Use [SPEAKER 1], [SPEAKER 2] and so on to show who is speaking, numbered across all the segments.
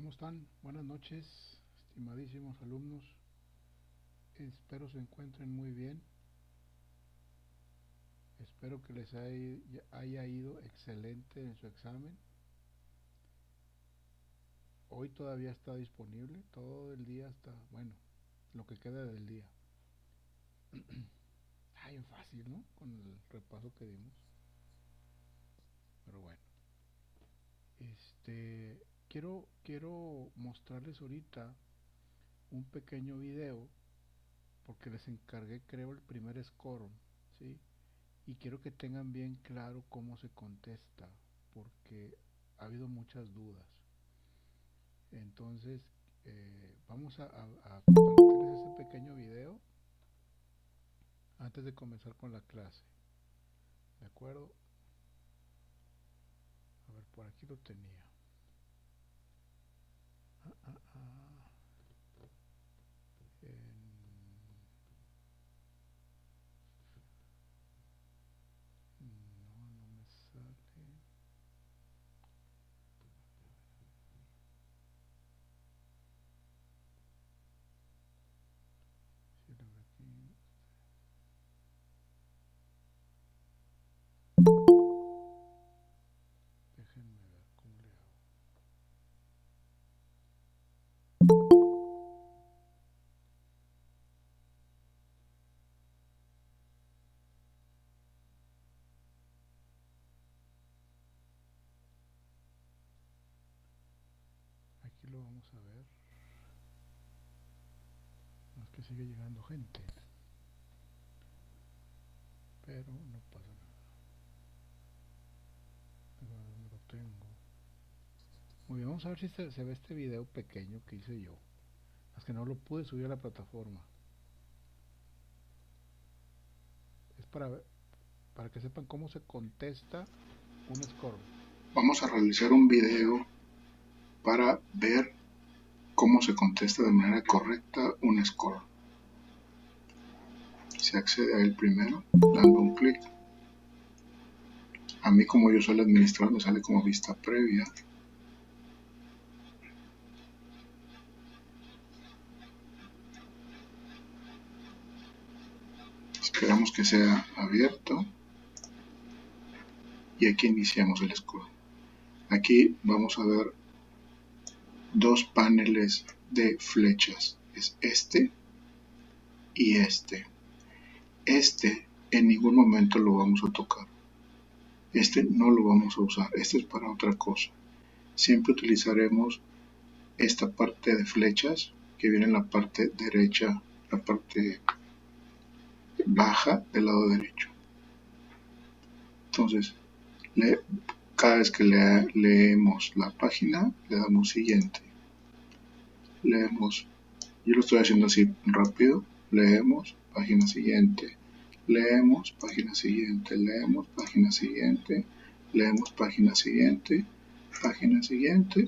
[SPEAKER 1] ¿Cómo están? Buenas noches, estimadísimos alumnos. Espero se encuentren muy bien. Espero que les haya ido excelente en su examen. Hoy todavía está disponible, todo el día hasta, bueno, lo que queda del día. Ay, fácil, ¿no? Con el repaso que dimos. Pero bueno, quiero mostrarles ahorita un pequeño video porque les encargué, creo, el primer score, ¿sí? Y quiero que tengan bien claro cómo se contesta, porque ha habido muchas dudas. Entonces, vamos a compartirles este pequeño video antes de comenzar con la clase. ¿De acuerdo? A ver, por aquí lo tenía. Ah, ah, ah. En- no me sale. Si lo veo aquí, déjenme ver cómo le hago. Aquí lo vamos a ver. No es que sigue llegando gente, pero no pasa nada. Pero ¿dónde lo tengo? Muy bien, vamos a ver si se ve este video pequeño que hice yo. Es que no lo pude subir a la plataforma. Es para que sepan cómo se contesta un score. Vamos a realizar un video para ver cómo se contesta de manera correcta un score. Se accede a él primero dando un clic. A mí, como yo soy el administrador, me sale como vista previa. Esperamos que sea abierto y aquí iniciamos el score. Aquí vamos a ver dos paneles de flechas, es este y este. Este en ningún momento lo vamos a tocar. Este no lo vamos a usar, este es para otra cosa. Siempre utilizaremos esta parte de flechas que viene en la parte derecha, la parte baja del lado derecho. Entonces, cada vez que leemos la página, le damos siguiente. Leemos, yo lo estoy haciendo así rápido, leemos, página siguiente, leemos, página siguiente, leemos, página siguiente, leemos, página siguiente, página siguiente,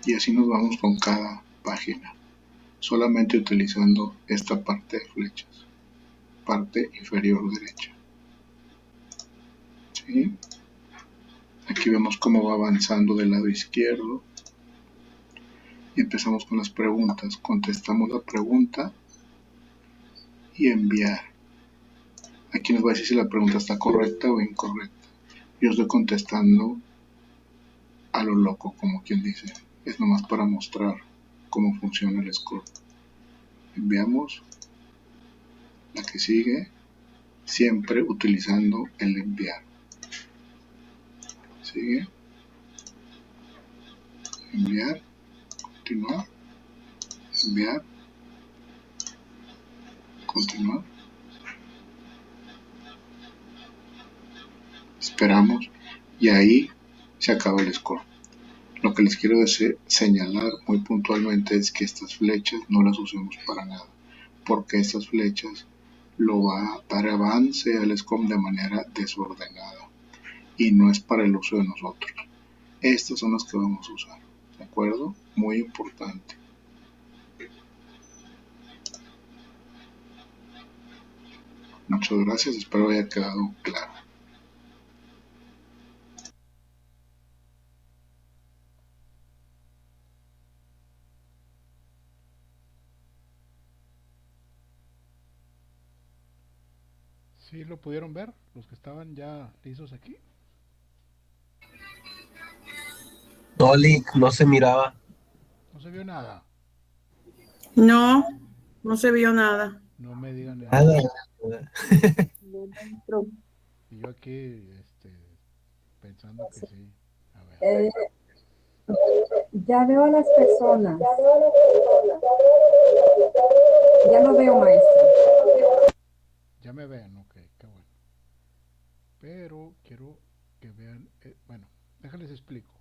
[SPEAKER 1] y así nos vamos con cada página, solamente utilizando esta parte de flechas, parte inferior derecha. ¿Sí? Aquí vemos cómo va avanzando del lado izquierdo y empezamos con las preguntas. Contestamos la pregunta y enviar. Aquí nos va a decir si la pregunta está correcta o incorrecta. Yo estoy contestando a lo loco, como quien dice. Es nomás para mostrar cómo funciona el score. Enviamos la que sigue, siempre utilizando el enviar. Sigue, enviar, continuar, enviar, continuar. Esperamos y ahí se acaba el score. Lo que les quiero señalar muy puntualmente es que estas flechas no las usemos para nada, porque estas flechas lo va a dar avance al SCOM de manera desordenada y no es para el uso de nosotros. Estas son las que vamos a usar, ¿de acuerdo? Muy importante. Muchas gracias, espero haya quedado claro.
[SPEAKER 2] ¿Sí lo pudieron ver? Los que estaban ya listos aquí.
[SPEAKER 3] No, Lick, no se miraba
[SPEAKER 2] No se vio nada.
[SPEAKER 4] No, no se vio nada.
[SPEAKER 2] No me digan eso.
[SPEAKER 3] nada.
[SPEAKER 4] No me entró.
[SPEAKER 2] Y yo aquí, pensando que sí. A ver.
[SPEAKER 5] Eh, ya veo a las personas. Ya lo veo, maestro.
[SPEAKER 2] Ya me ven, ok, qué bueno. Pero quiero que vean, bueno, déjales explico.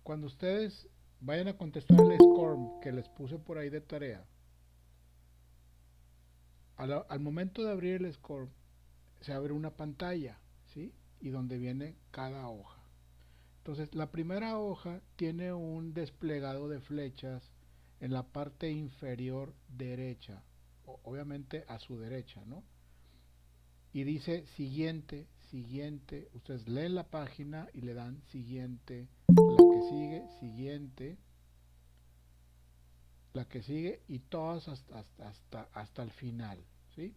[SPEAKER 2] Cuando ustedes vayan a contestar el SCORM que les puse por ahí de tarea, al momento de abrir el SCORM se abre una pantalla, ¿sí? Y donde viene cada hoja. Entonces, la primera hoja tiene un desplegado de flechas en la parte inferior derecha, obviamente a su derecha, ¿no? Y dice siguiente, siguiente. Ustedes leen la página y le dan siguiente, la que sigue, siguiente, la que sigue y todas hasta el final, ¿sí?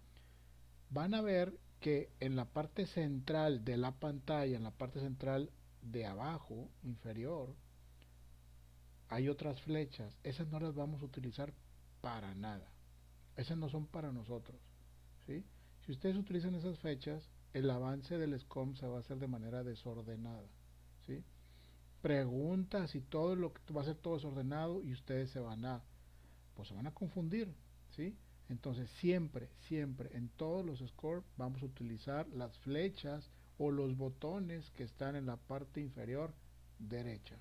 [SPEAKER 2] Van a ver que en la parte central de la pantalla, en la parte central de abajo, inferior, hay otras flechas. Esas no las vamos a utilizar para nada. Esas no son para nosotros, ¿sí? Si ustedes utilizan esas fechas, el avance del SCORM se va a hacer de manera desordenada, ¿sí? Preguntas y todo lo que va a ser todo desordenado y ustedes pues se van a confundir, ¿sí? Entonces siempre, siempre en todos los scores vamos a utilizar las flechas o los botones que están en la parte inferior derecha,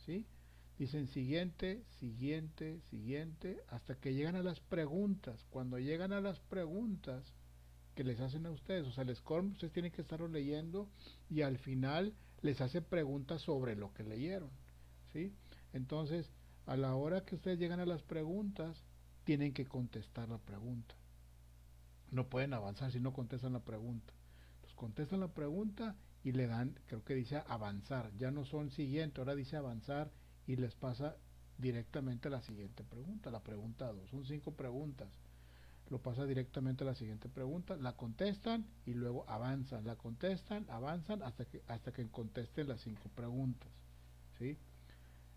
[SPEAKER 2] ¿sí? Dicen siguiente, siguiente, siguiente, hasta que llegan a las preguntas. Cuando llegan a las preguntas que les hacen a ustedes, o sea, el score ustedes tienen que estarlo leyendo y al final les hace preguntas sobre lo que leyeron, ¿sí? Entonces, a la hora que ustedes llegan a las preguntas, tienen que contestar la pregunta. No pueden avanzar si no contestan la pregunta. Entonces contestan la pregunta y le dan, creo que dice avanzar. Ya no son siguiente, ahora dice avanzar y les pasa directamente a la siguiente pregunta, la pregunta 2. Son 5 preguntas. Lo pasa directamente a la siguiente pregunta, la contestan y luego avanzan, la contestan, avanzan hasta que contesten las 5 preguntas, ¿sí?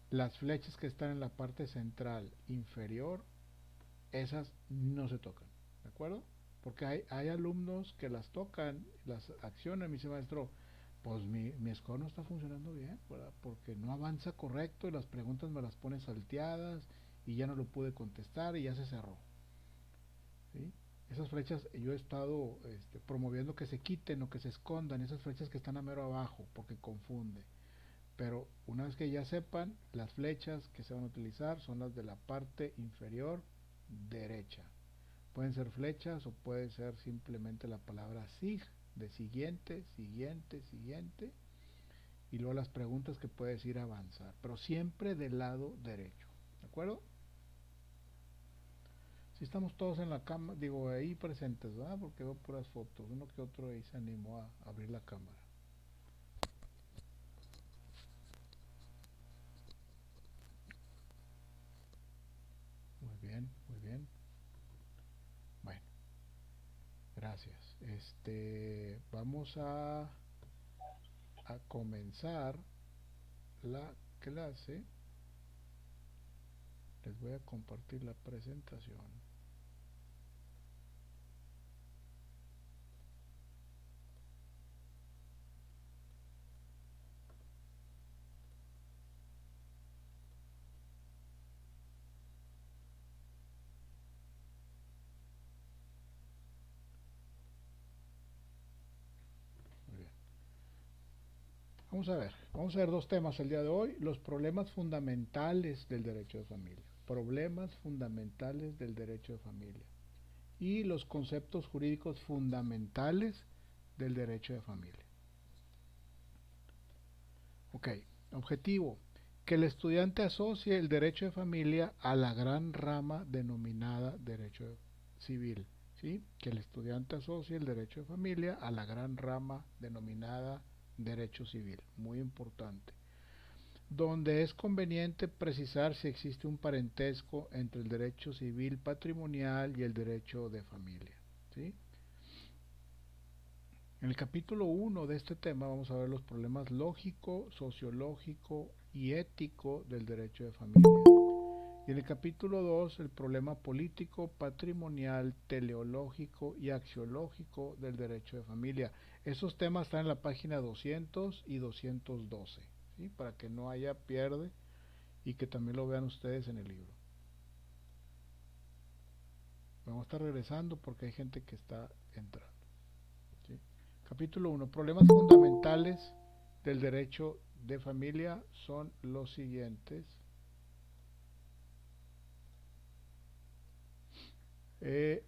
[SPEAKER 2] Las flechas que están en la parte central inferior, esas no se tocan, ¿de acuerdo? Porque hay alumnos que las tocan, las accionan, me dice maestro, pues mi score no está funcionando bien, ¿verdad? Porque no avanza correcto y las preguntas me las pone salteadas y ya no lo pude contestar y ya se cerró, ¿sí? Esas flechas yo he estado promoviendo que se quiten o que se escondan, esas flechas que están a mero abajo, porque confunde. Pero una vez que ya sepan, las flechas que se van a utilizar son las de la parte inferior derecha. Pueden ser flechas o puede ser simplemente la palabra sig, de siguiente, siguiente, siguiente, y luego las preguntas que puedes ir a avanzar, pero siempre del lado derecho, ¿de acuerdo? Si estamos todos en la cama, digo ahí presentes, ¿verdad? Porque veo puras fotos, uno que otro ahí se animó a abrir la cámara. Muy bien, muy bien. Bueno, gracias. Vamos a comenzar la clase. Les voy a compartir la presentación. Muy bien. Vamos a ver dos temas el día de hoy, los problemas fundamentales del derecho de familia, problemas fundamentales del derecho de familia y los conceptos jurídicos fundamentales del derecho de familia. Ok, objetivo, que el estudiante asocie el derecho de familia a la gran rama denominada derecho civil, ¿sí? Que el estudiante asocie el derecho de familia a la gran rama denominada derecho civil, muy importante, donde es conveniente precisar si existe un parentesco entre el derecho civil patrimonial y el derecho de familia, ¿sí? En el capítulo 1 de este tema vamos a ver los problemas lógico, sociológico y ético del derecho de familia. Y en el capítulo 2 el problema político, patrimonial, teleológico y axiológico del derecho de familia. Esos temas están en la página 200 y 212, ¿sí? Para que no haya pierde y que también lo vean ustedes en el libro. Vamos a estar regresando porque hay gente que está entrando. ¿Sí? Capítulo 1. Problemas fundamentales del derecho de familia son los siguientes.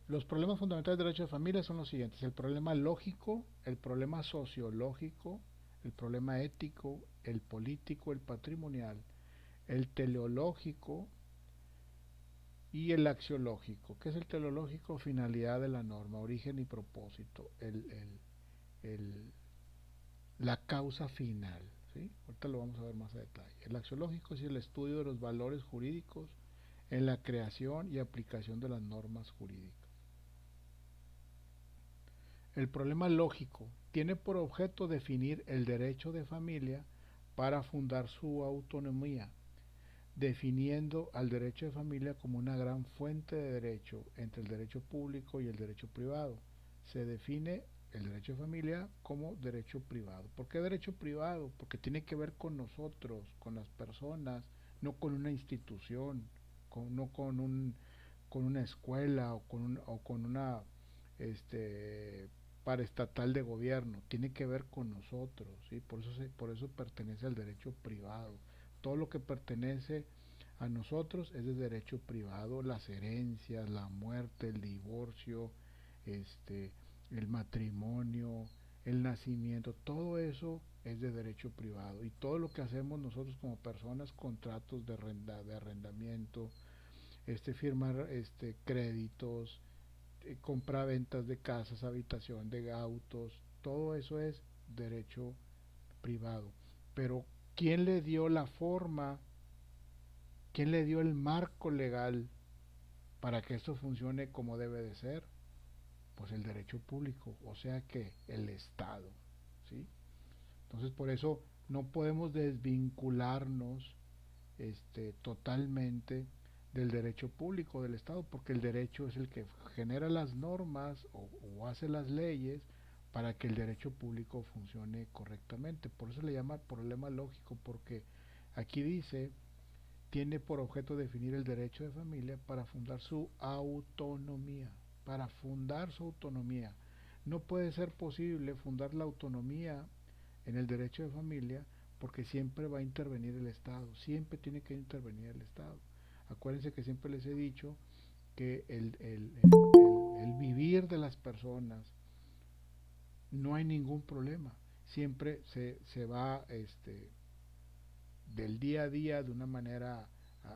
[SPEAKER 2] Los problemas fundamentales del derecho de familia son los siguientes: el problema lógico, el problema sociológico, el problema ético, el político, el patrimonial, el teleológico y el axiológico. ¿Qué es el teleológico? Finalidad de la norma, origen y propósito, la causa final, ¿sí? Ahorita lo vamos a ver más a detalle. El axiológico es el estudio de los valores jurídicos en la creación y aplicación de las normas jurídicas. El problema lógico tiene por objeto definir el derecho de familia para fundar su autonomía, definiendo al derecho de familia como una gran fuente de derecho entre el derecho público y el derecho privado. Se define el derecho de familia como derecho privado. ¿Por qué derecho privado? Porque tiene que ver con nosotros, con las personas, no con una institución, no con una escuela o con una paraestatal de gobierno. Tiene que ver con nosotros, ¿sí? Por eso pertenece al derecho privado. Todo lo que pertenece a nosotros es de derecho privado: las herencias, la muerte, el divorcio, el matrimonio, el nacimiento, todo eso es de derecho privado. Y todo lo que hacemos nosotros como personas, contratos de arrendamiento, firmar créditos, compra-ventas de casas, habitación, de autos, todo eso es derecho privado. Pero ¿quién le dio la forma? ¿Quién le dio el marco legal para que esto funcione como debe de ser? Pues el derecho público, o sea que el Estado, ¿sí? Entonces por eso no podemos desvincularnos totalmente del derecho público del Estado, porque el derecho es el que genera las normas o hace las leyes para que el derecho público funcione correctamente. Por eso le llama problema lógico, porque aquí dice: tiene por objeto definir el derecho de familia para fundar su autonomía. Para fundar su autonomía. No puede ser posible fundar la autonomía en el derecho de familia porque siempre va a intervenir el Estado. Siempre tiene que intervenir el Estado. Acuérdense que siempre les he dicho que el vivir de las personas no hay ningún problema. Siempre se va del día a día de una manera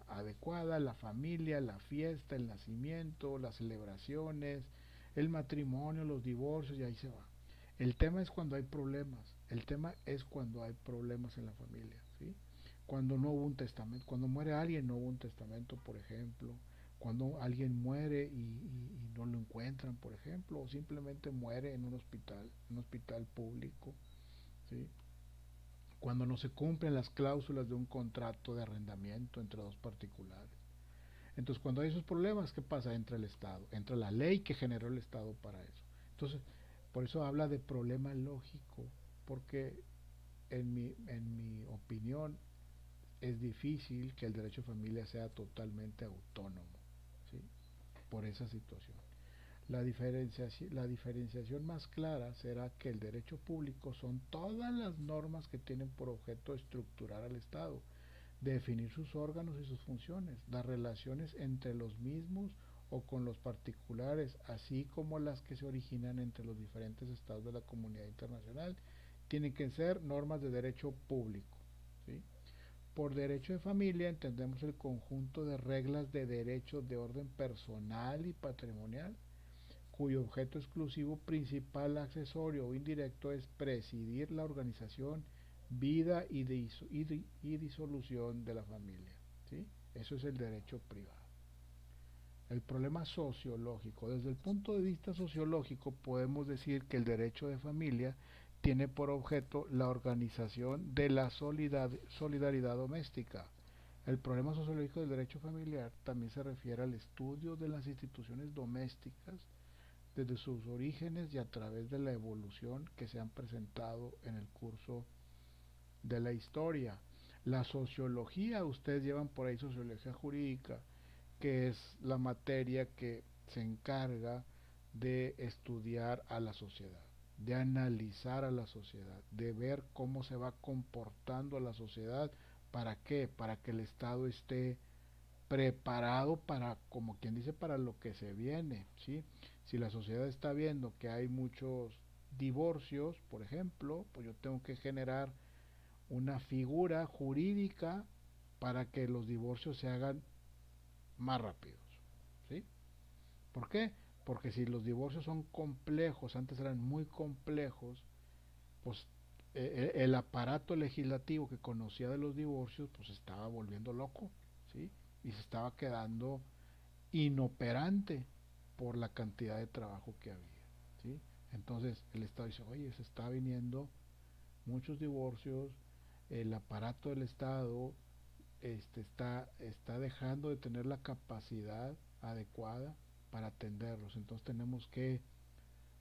[SPEAKER 2] adecuada: la familia, la fiesta, el nacimiento, las celebraciones, el matrimonio, los divorcios, y ahí se va. El tema es cuando hay problemas. El tema es cuando hay problemas en la familia, ¿sí? Cuando no hubo un testamento, cuando muere alguien no hubo un testamento, por ejemplo, cuando alguien muere y no lo encuentran, por ejemplo, o simplemente muere en un hospital público, ¿sí? Cuando no se cumplen las cláusulas de un contrato de arrendamiento entre dos particulares. Entonces, cuando hay esos problemas, ¿qué pasa? Entra el Estado, entra la ley que generó el Estado para eso. Entonces, por eso habla de problema lógico, porque en mi opinión es difícil que el derecho de familia sea totalmente autónomo, ¿sí? Por esa situación. La diferenciación más clara será que el derecho público son todas las normas que tienen por objeto estructurar al Estado, definir sus órganos y sus funciones, las relaciones entre los mismos o con los particulares, así como las que se originan entre los diferentes estados de la comunidad internacional, tienen que ser normas de derecho público, ¿sí? Por derecho de familia entendemos el conjunto de reglas de derecho de orden personal y patrimonial, cuyo objeto exclusivo, principal, accesorio o indirecto es presidir la organización, vida y disolución de la familia, ¿sí? Eso es el derecho privado. el problema sociológico. Desde el punto de vista sociológico podemos decir que el derecho de familia tiene por objeto la organización de la solidaridad doméstica. El problema sociológico del derecho familiar también se refiere al estudio de las instituciones domésticas desde sus orígenes y a través de la evolución que se han presentado en el curso de la historia. La sociología, ustedes llevan por ahí sociología jurídica, que es la materia que se encarga de estudiar a la sociedad, de analizar a la sociedad, de ver cómo se va comportando a la sociedad. ¿Para qué? Para que el Estado esté preparado para, como quien dice, para lo que se viene, ¿sí? Si la sociedad está viendo que hay muchos divorcios, por ejemplo, pues yo tengo que generar una figura jurídica para que los divorcios se hagan más rápidos, ¿sí? ¿Por qué? Porque si los divorcios son complejos, antes eran muy complejos, pues el aparato legislativo que conocía de los divorcios, pues se estaba volviendo loco, ¿sí? Y se estaba quedando inoperante por la cantidad de trabajo que había, ¿sí? Entonces el Estado dice, oye, se está viniendo muchos divorcios, el aparato del Estado está dejando de tener la capacidad adecuada para atenderlos, entonces tenemos que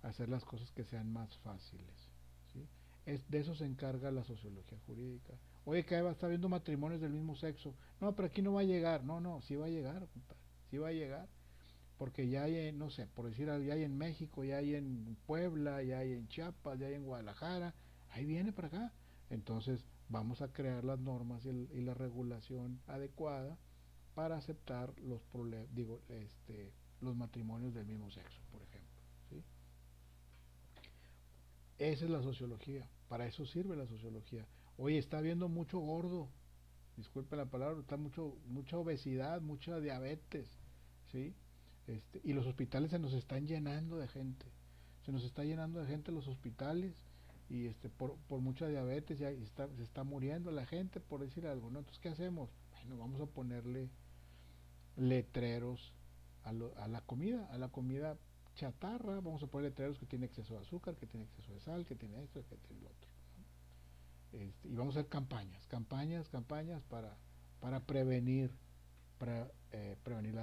[SPEAKER 2] hacer las cosas que sean más fáciles, ¿sí? De eso se encarga la sociología jurídica. Oye, que va a estar viendo matrimonios del mismo sexo, no, pero aquí no va a llegar, no, no, sí va a llegar, compadre, sí va a llegar, porque ya hay, no sé, por decir algo, ya hay en México, ya hay en Puebla, ya hay en Chiapas, ya hay en Guadalajara, ahí viene para acá. Entonces vamos a crear las normas y la regulación adecuada para aceptar los matrimonios del mismo sexo, por ejemplo, ¿sí? Esa es la sociología, para eso sirve la sociología. Oye, está habiendo mucho gordo, disculpe la palabra, está mucha obesidad, mucha diabetes, ¿sí? Y los hospitales se nos están llenando de gente, se nos está llenando de gente los hospitales y por mucha diabetes ya se está muriendo la gente, por decir algo, ¿no? Entonces, ¿qué hacemos? Bueno, vamos a ponerle letreros a la comida chatarra, vamos a poner letreros que tiene exceso de azúcar, que tiene exceso de sal, que tiene esto, que tiene lo otro, ¿no? Y vamos a hacer campañas para prevenir la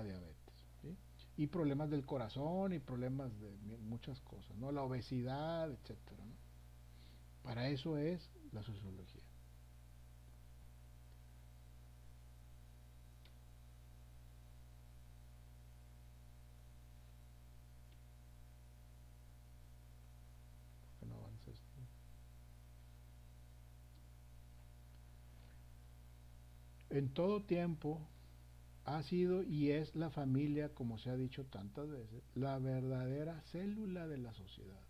[SPEAKER 2] diabetes, ¿sí? Y problemas del corazón y problemas de muchas cosas, ¿no? La obesidad, etcétera, ¿no? Para eso es la sociología. Que no avanza esto. En todo tiempo ha sido y es la familia, como se ha dicho tantas veces, la verdadera célula de la sociedad,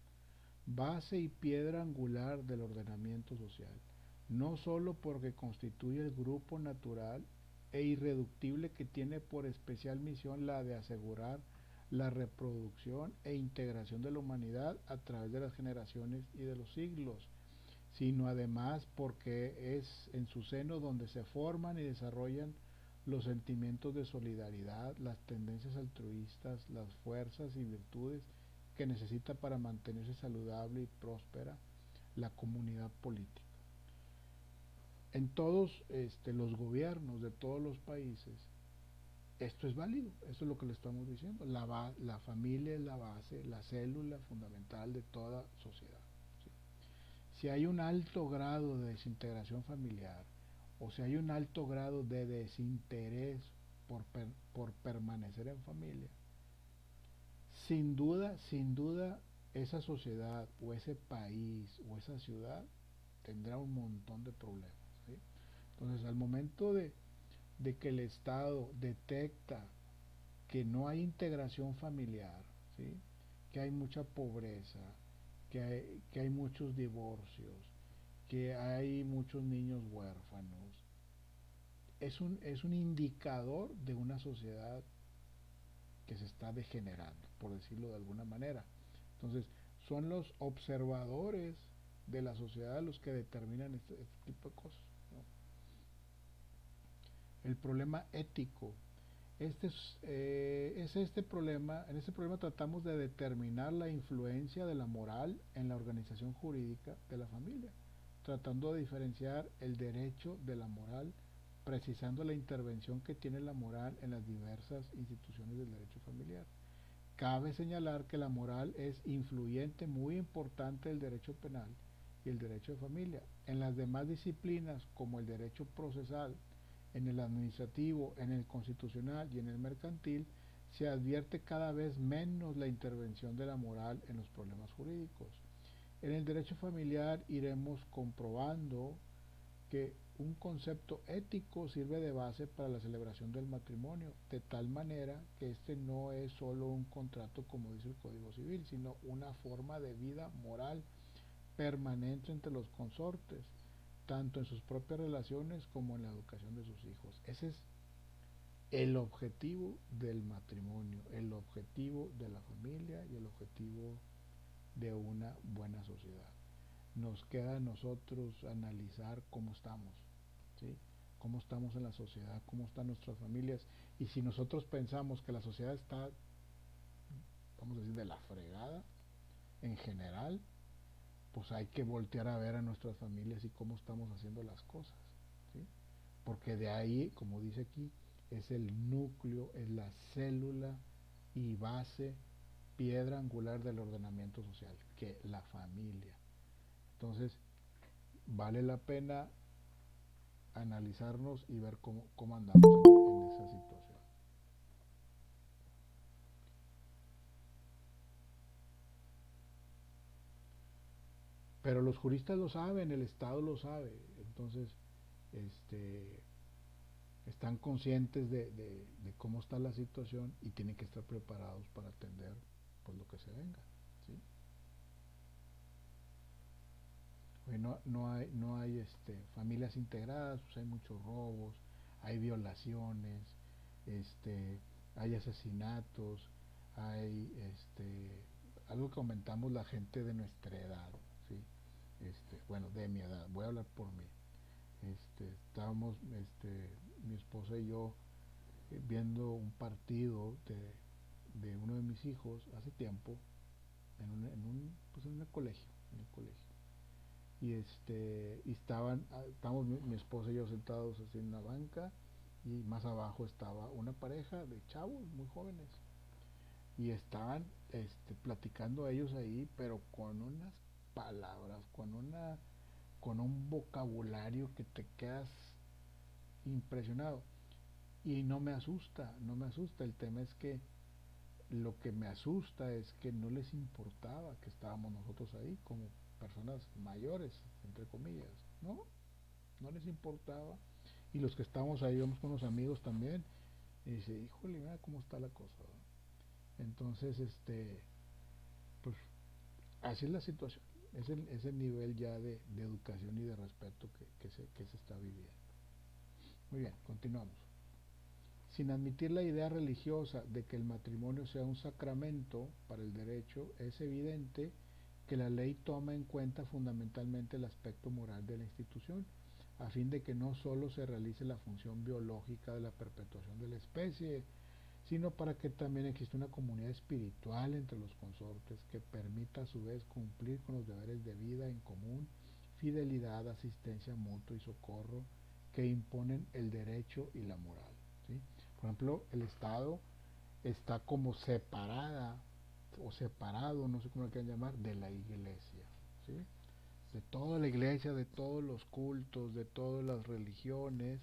[SPEAKER 2] base y piedra angular del ordenamiento social, no sólo porque constituye el grupo natural e irreductible que tiene por especial misión la de asegurar la reproducción e integración de la humanidad a través de las generaciones y de los siglos, sino además porque es en su seno donde se forman y desarrollan los sentimientos de solidaridad, las tendencias altruistas, las fuerzas y virtudes que necesita para mantenerse saludable y próspera la comunidad política. En todos los gobiernos de todos los países, esto es válido, esto es lo que le estamos diciendo. La familia es la base, la célula fundamental de toda sociedad, ¿sí? Si hay un alto grado de desintegración familiar, o si hay un alto grado de desinterés por permanecer en familia, sin duda, esa sociedad o ese país o esa ciudad tendrá un montón de problemas, ¿sí? Entonces, al momento de que el Estado detecta que no hay integración familiar, ¿sí? Que hay mucha pobreza, que hay muchos divorcios, que hay muchos niños huérfanos, es un indicador de una sociedad que se está degenerando, por decirlo de alguna manera. Entonces, son los observadores de la sociedad los que determinan este tipo de cosas, ¿no? El problema ético Este problema. En este problema tratamos de determinar la influencia de la moral en la organización jurídica de la familia, tratando de diferenciar el derecho de la moral, precisando la intervención que tiene la moral en las diversas instituciones del derecho familiar. Cabe señalar que la moral es influyente muy importante del derecho penal y el derecho de familia. En las demás disciplinas, como el derecho procesal, en el administrativo, en el constitucional y en el mercantil, se advierte cada vez menos la intervención de la moral en los problemas jurídicos. En el derecho familiar iremos comprobando que un concepto ético sirve de base para la celebración del matrimonio, de tal manera que este no es solo un contrato como dice el Código Civil, sino una forma de vida moral permanente entre los consortes, tanto en sus propias relaciones como en la educación de sus hijos. Ese es el objetivo del matrimonio, el objetivo de la familia y el objetivo de una buena sociedad. Nos queda a nosotros analizar cómo estamos, ¿sí? Cómo estamos en la sociedad, cómo están nuestras familias, y si nosotros pensamos que la sociedad está, vamos a decir, de la fregada en general, pues hay que voltear a ver a nuestras familias y cómo estamos haciendo las cosas, ¿sí? Porque de ahí, como dice aquí, es el núcleo, es la célula y base, piedra angular del ordenamiento social, que la familia. Entonces, vale la pena analizarnos y ver cómo andamos en esa situación. Pero los juristas lo saben, el Estado lo sabe, entonces este, están conscientes de cómo está la situación y tienen que estar preparados para atender pues, lo que se venga, ¿sí? Hoy no hay familias integradas, pues hay muchos robos, hay violaciones, este, hay asesinatos, hay algo que comentamos la gente de nuestra edad, ¿sí? Bueno, de mi edad, voy a hablar por mí. Estábamos mi esposa y yo viendo un partido de uno de mis hijos hace tiempo pues en el colegio, y estábamos mi esposa y yo sentados así en una banca, y más abajo estaba una pareja de chavos muy jóvenes y estaban platicando ellos ahí, pero con unas palabras, con un vocabulario que te quedas impresionado. Y no me asusta, el tema es que lo que me asusta es que no les importaba que estábamos nosotros ahí como personas mayores, entre comillas, no les importaba. Y los que estábamos ahí, íbamos con los amigos también, y dice, híjole, mira cómo está la cosa, ¿no? Entonces, pues así es la situación, es el nivel ya de educación y de respeto que se está viviendo. Muy bien, continuamos. Sin admitir la idea religiosa de que el matrimonio sea un sacramento para el derecho, es evidente que la ley toma en cuenta fundamentalmente el aspecto moral de la institución, a fin de que no sólo se realice la función biológica de la perpetuación de la especie, sino para que también exista una comunidad espiritual entre los consortes que permita a su vez cumplir con los deberes de vida en común, fidelidad, asistencia mutua y socorro que imponen el derecho y la moral, ¿sí? Por ejemplo, el Estado está como separada o separado, no sé cómo lo quieran llamar, de la iglesia, ¿sí? De toda la iglesia, de todos los cultos, de todas las religiones,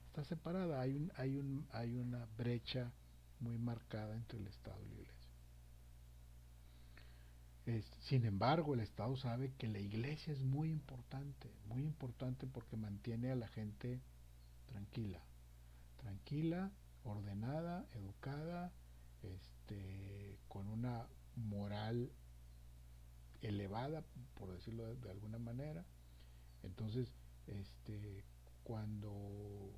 [SPEAKER 2] está separada, hay una brecha muy marcada entre el Estado y la iglesia. Sin embargo, el Estado sabe que la iglesia es muy importante porque mantiene a la gente tranquila, ordenada, educada, con una moral elevada, por decirlo de alguna manera. Entonces, cuando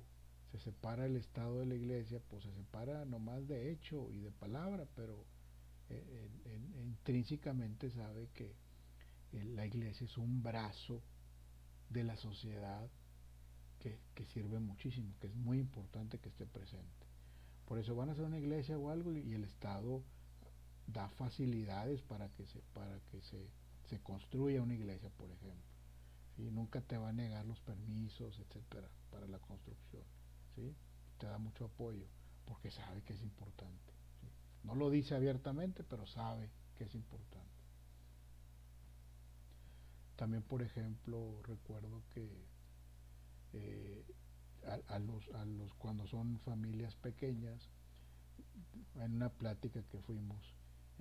[SPEAKER 2] se separa el Estado de la Iglesia, pues se separa nomás de hecho y de palabra, pero intrínsecamente sabe que la Iglesia es un brazo de la sociedad que sirve muchísimo, que es muy importante que esté presente. Por eso van a hacer una iglesia o algo y el Estado da facilidades para que se construya una iglesia, por ejemplo. ¿Sí? Nunca te va a negar los permisos, etcétera, para la construcción. ¿Sí? Te da mucho apoyo porque sabe que es importante. ¿Sí? No lo dice abiertamente, pero sabe que es importante. También, por ejemplo, recuerdo que eh, a los cuando son familias pequeñas, en una plática que fuimos,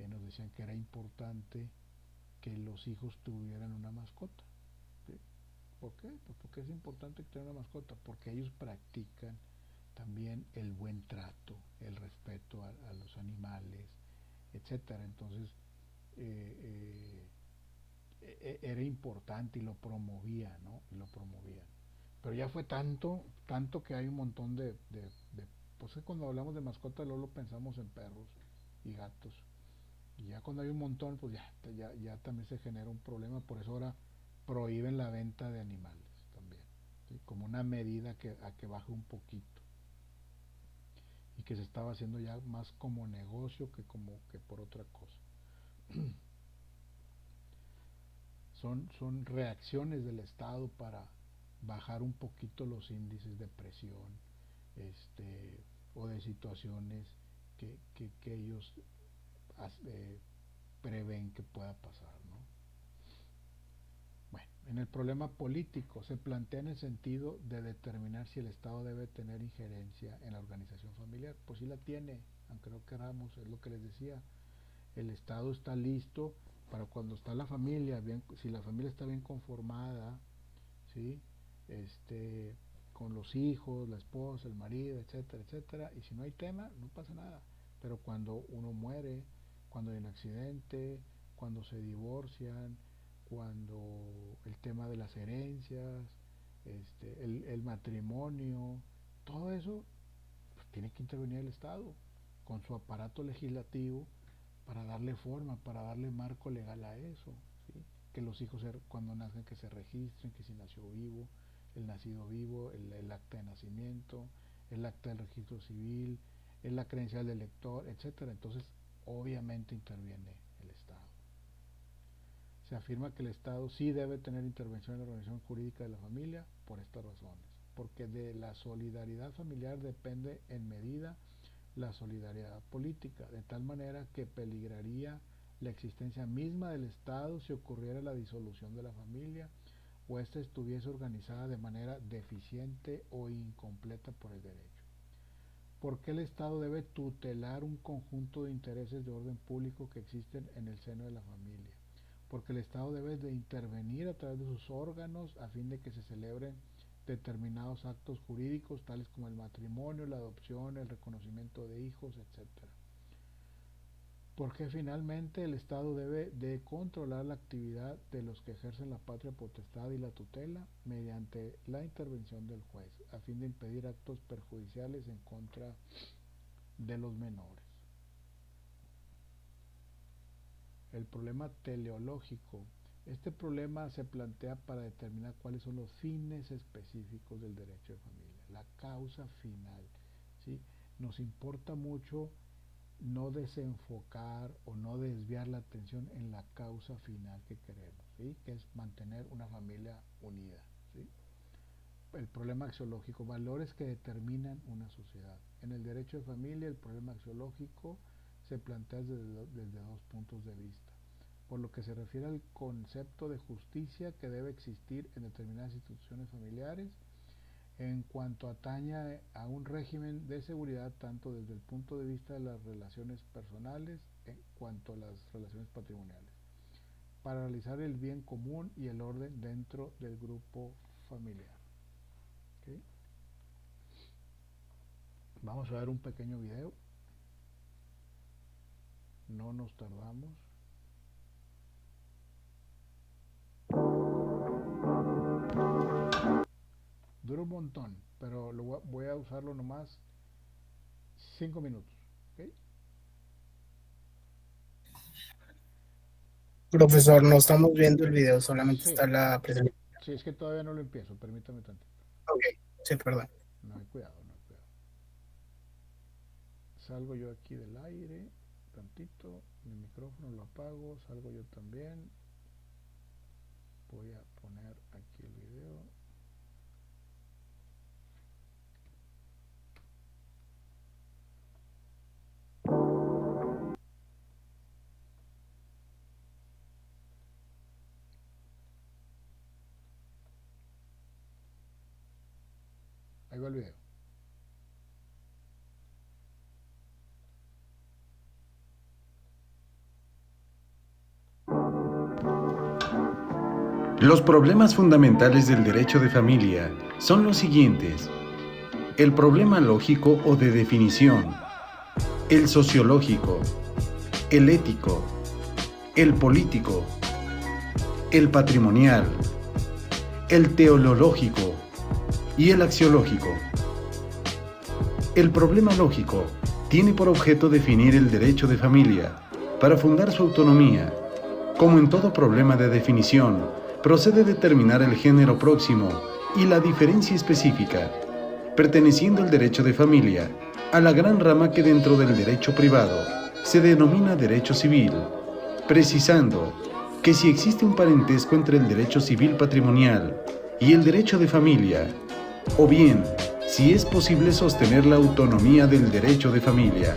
[SPEAKER 2] nos decían que era importante que los hijos tuvieran una mascota. ¿Sí? ¿Por qué? Pues porque es importante tener una mascota, porque ellos practican también el buen trato, el respeto a los animales, etcétera. Entonces, eh, era importante y lo promovía, ¿no? Y lo promovían. Pero ya fue tanto, tanto que hay un montón pues cuando hablamos de mascotas, luego pensamos en perros y gatos. Y ya cuando hay un montón, pues ya también se genera un problema. Por eso ahora prohíben la venta de animales también, ¿sí? Como una medida a que baje un poquito. Y que se estaba haciendo ya más como negocio que por otra cosa. Son reacciones del Estado para bajar un poquito los índices de presión, o de situaciones que ellos eh, prevén que pueda pasar, ¿no? Bueno, en el problema político se plantea en el sentido de determinar si el Estado debe tener injerencia en la organización familiar. Pues sí la tiene, aunque no queramos, es lo que les decía. El Estado está listo para cuando está la familia, bien, si la familia está bien conformada, ¿sí? este, con los hijos, la esposa, el marido, etcétera, etcétera, y si no hay tema, no pasa nada. Pero cuando uno muere, cuando hay un accidente, cuando se divorcian, cuando el tema de las herencias, el matrimonio, todo eso, pues tiene que intervenir el Estado con su aparato legislativo para darle forma, para darle marco legal a eso, ¿sí? Que los hijos cuando nazcan que se registren, que si nació vivo, el nacido vivo, el acta de nacimiento, el acta del registro civil, la credencial del lector, etcétera. Entonces, obviamente interviene el Estado. Se afirma que el Estado sí debe tener intervención en la organización jurídica de la familia por estas razones, porque de la solidaridad familiar depende en medida la solidaridad política, de tal manera que peligraría la existencia misma del Estado si ocurriera la disolución de la familia o ésta estuviese organizada de manera deficiente o incompleta por el derecho. ¿Por qué el Estado debe tutelar un conjunto de intereses de orden público que existen en el seno de la familia? Porque el Estado debe de intervenir a través de sus órganos a fin de que se celebren determinados actos jurídicos tales como el matrimonio, la adopción, el reconocimiento de hijos, etcétera. Porque finalmente el Estado debe de controlar la actividad de los que ejercen la patria potestad y la tutela mediante la intervención del juez, a fin de impedir actos perjudiciales en contra de los menores. El problema teleológico. Este problema se plantea para determinar cuáles son los fines específicos del derecho de familia, la causa final, ¿sí? Nos importa mucho no desenfocar o no desviar la atención en la causa final que queremos, ¿sí? Que es mantener una familia unida, ¿sí? El problema axiológico, valores que determinan una sociedad. En el derecho de familia el problema axiológico se plantea desde dos puntos de vista. Por lo que se refiere al concepto de justicia que debe existir en determinadas instituciones familiares, en cuanto atañe a un régimen de seguridad tanto desde el punto de vista de las relaciones personales en cuanto a las relaciones patrimoniales, para realizar el bien común y el orden dentro del grupo familiar. ¿Okay? Vamos a ver un pequeño video, no nos tardamos. Dura un montón, pero voy a usarlo nomás 5 minutos. ¿Okay?
[SPEAKER 6] Profesor, no estamos viendo el video, solamente
[SPEAKER 2] Sí,
[SPEAKER 6] está la presentación.
[SPEAKER 2] sí, es que todavía no lo empiezo, permítame tantito.
[SPEAKER 6] Ok, sí, perdón.
[SPEAKER 2] No hay cuidado, no hay cuidado. salgo yo aquí del aire, tantito, mi micrófono lo apago, salgo yo también. Voy a poner aquí el video. Ahí va el video.
[SPEAKER 7] Los problemas fundamentales del derecho de familia son los siguientes: el problema lógico o de definición, el sociológico, el ético, el político, el patrimonial, el teológico y el axiológico. El problema lógico tiene por objeto definir el derecho de familia para fundar su autonomía. Como en todo problema de definición, procede determinar el género próximo y la diferencia específica, perteneciendo el derecho de familia a la gran rama que dentro del derecho privado se denomina derecho civil, precisando que si existe un parentesco entre el derecho civil patrimonial y el derecho de familia, o bien si es posible sostener la autonomía del derecho de familia.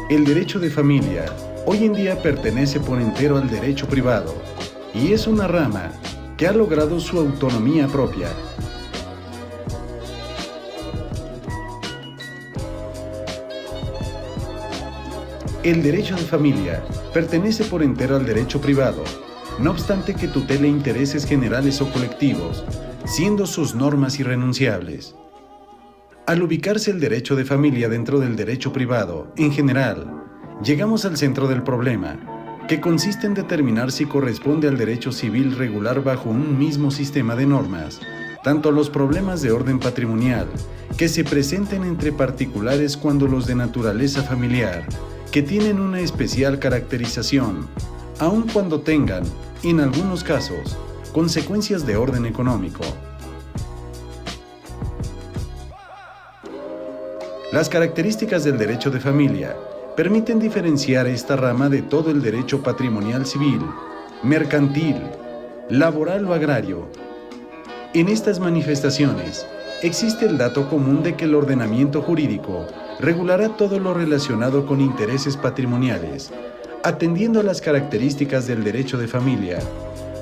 [SPEAKER 7] El derecho de familia hoy en día pertenece por entero al derecho privado y es una rama que ha logrado su autonomía propia. El derecho de familia pertenece por entero al derecho privado, no obstante que tutele intereses generales o colectivos, siendo sus normas irrenunciables. Al ubicarse el derecho de familia dentro del derecho privado, en general, llegamos al centro del problema, que consiste en determinar si corresponde al derecho civil regular bajo un mismo sistema de normas, tanto los problemas de orden patrimonial que se presenten entre particulares cuando los de naturaleza familiar, que tienen una especial caracterización, aun cuando tengan, en algunos casos, consecuencias de orden económico. Las características del derecho de familia permiten diferenciar esta rama de todo el derecho patrimonial civil, mercantil, laboral o agrario. En estas manifestaciones existe el dato común de que el ordenamiento jurídico regulará todo lo relacionado con intereses patrimoniales, atendiendo a las características del derecho de familia,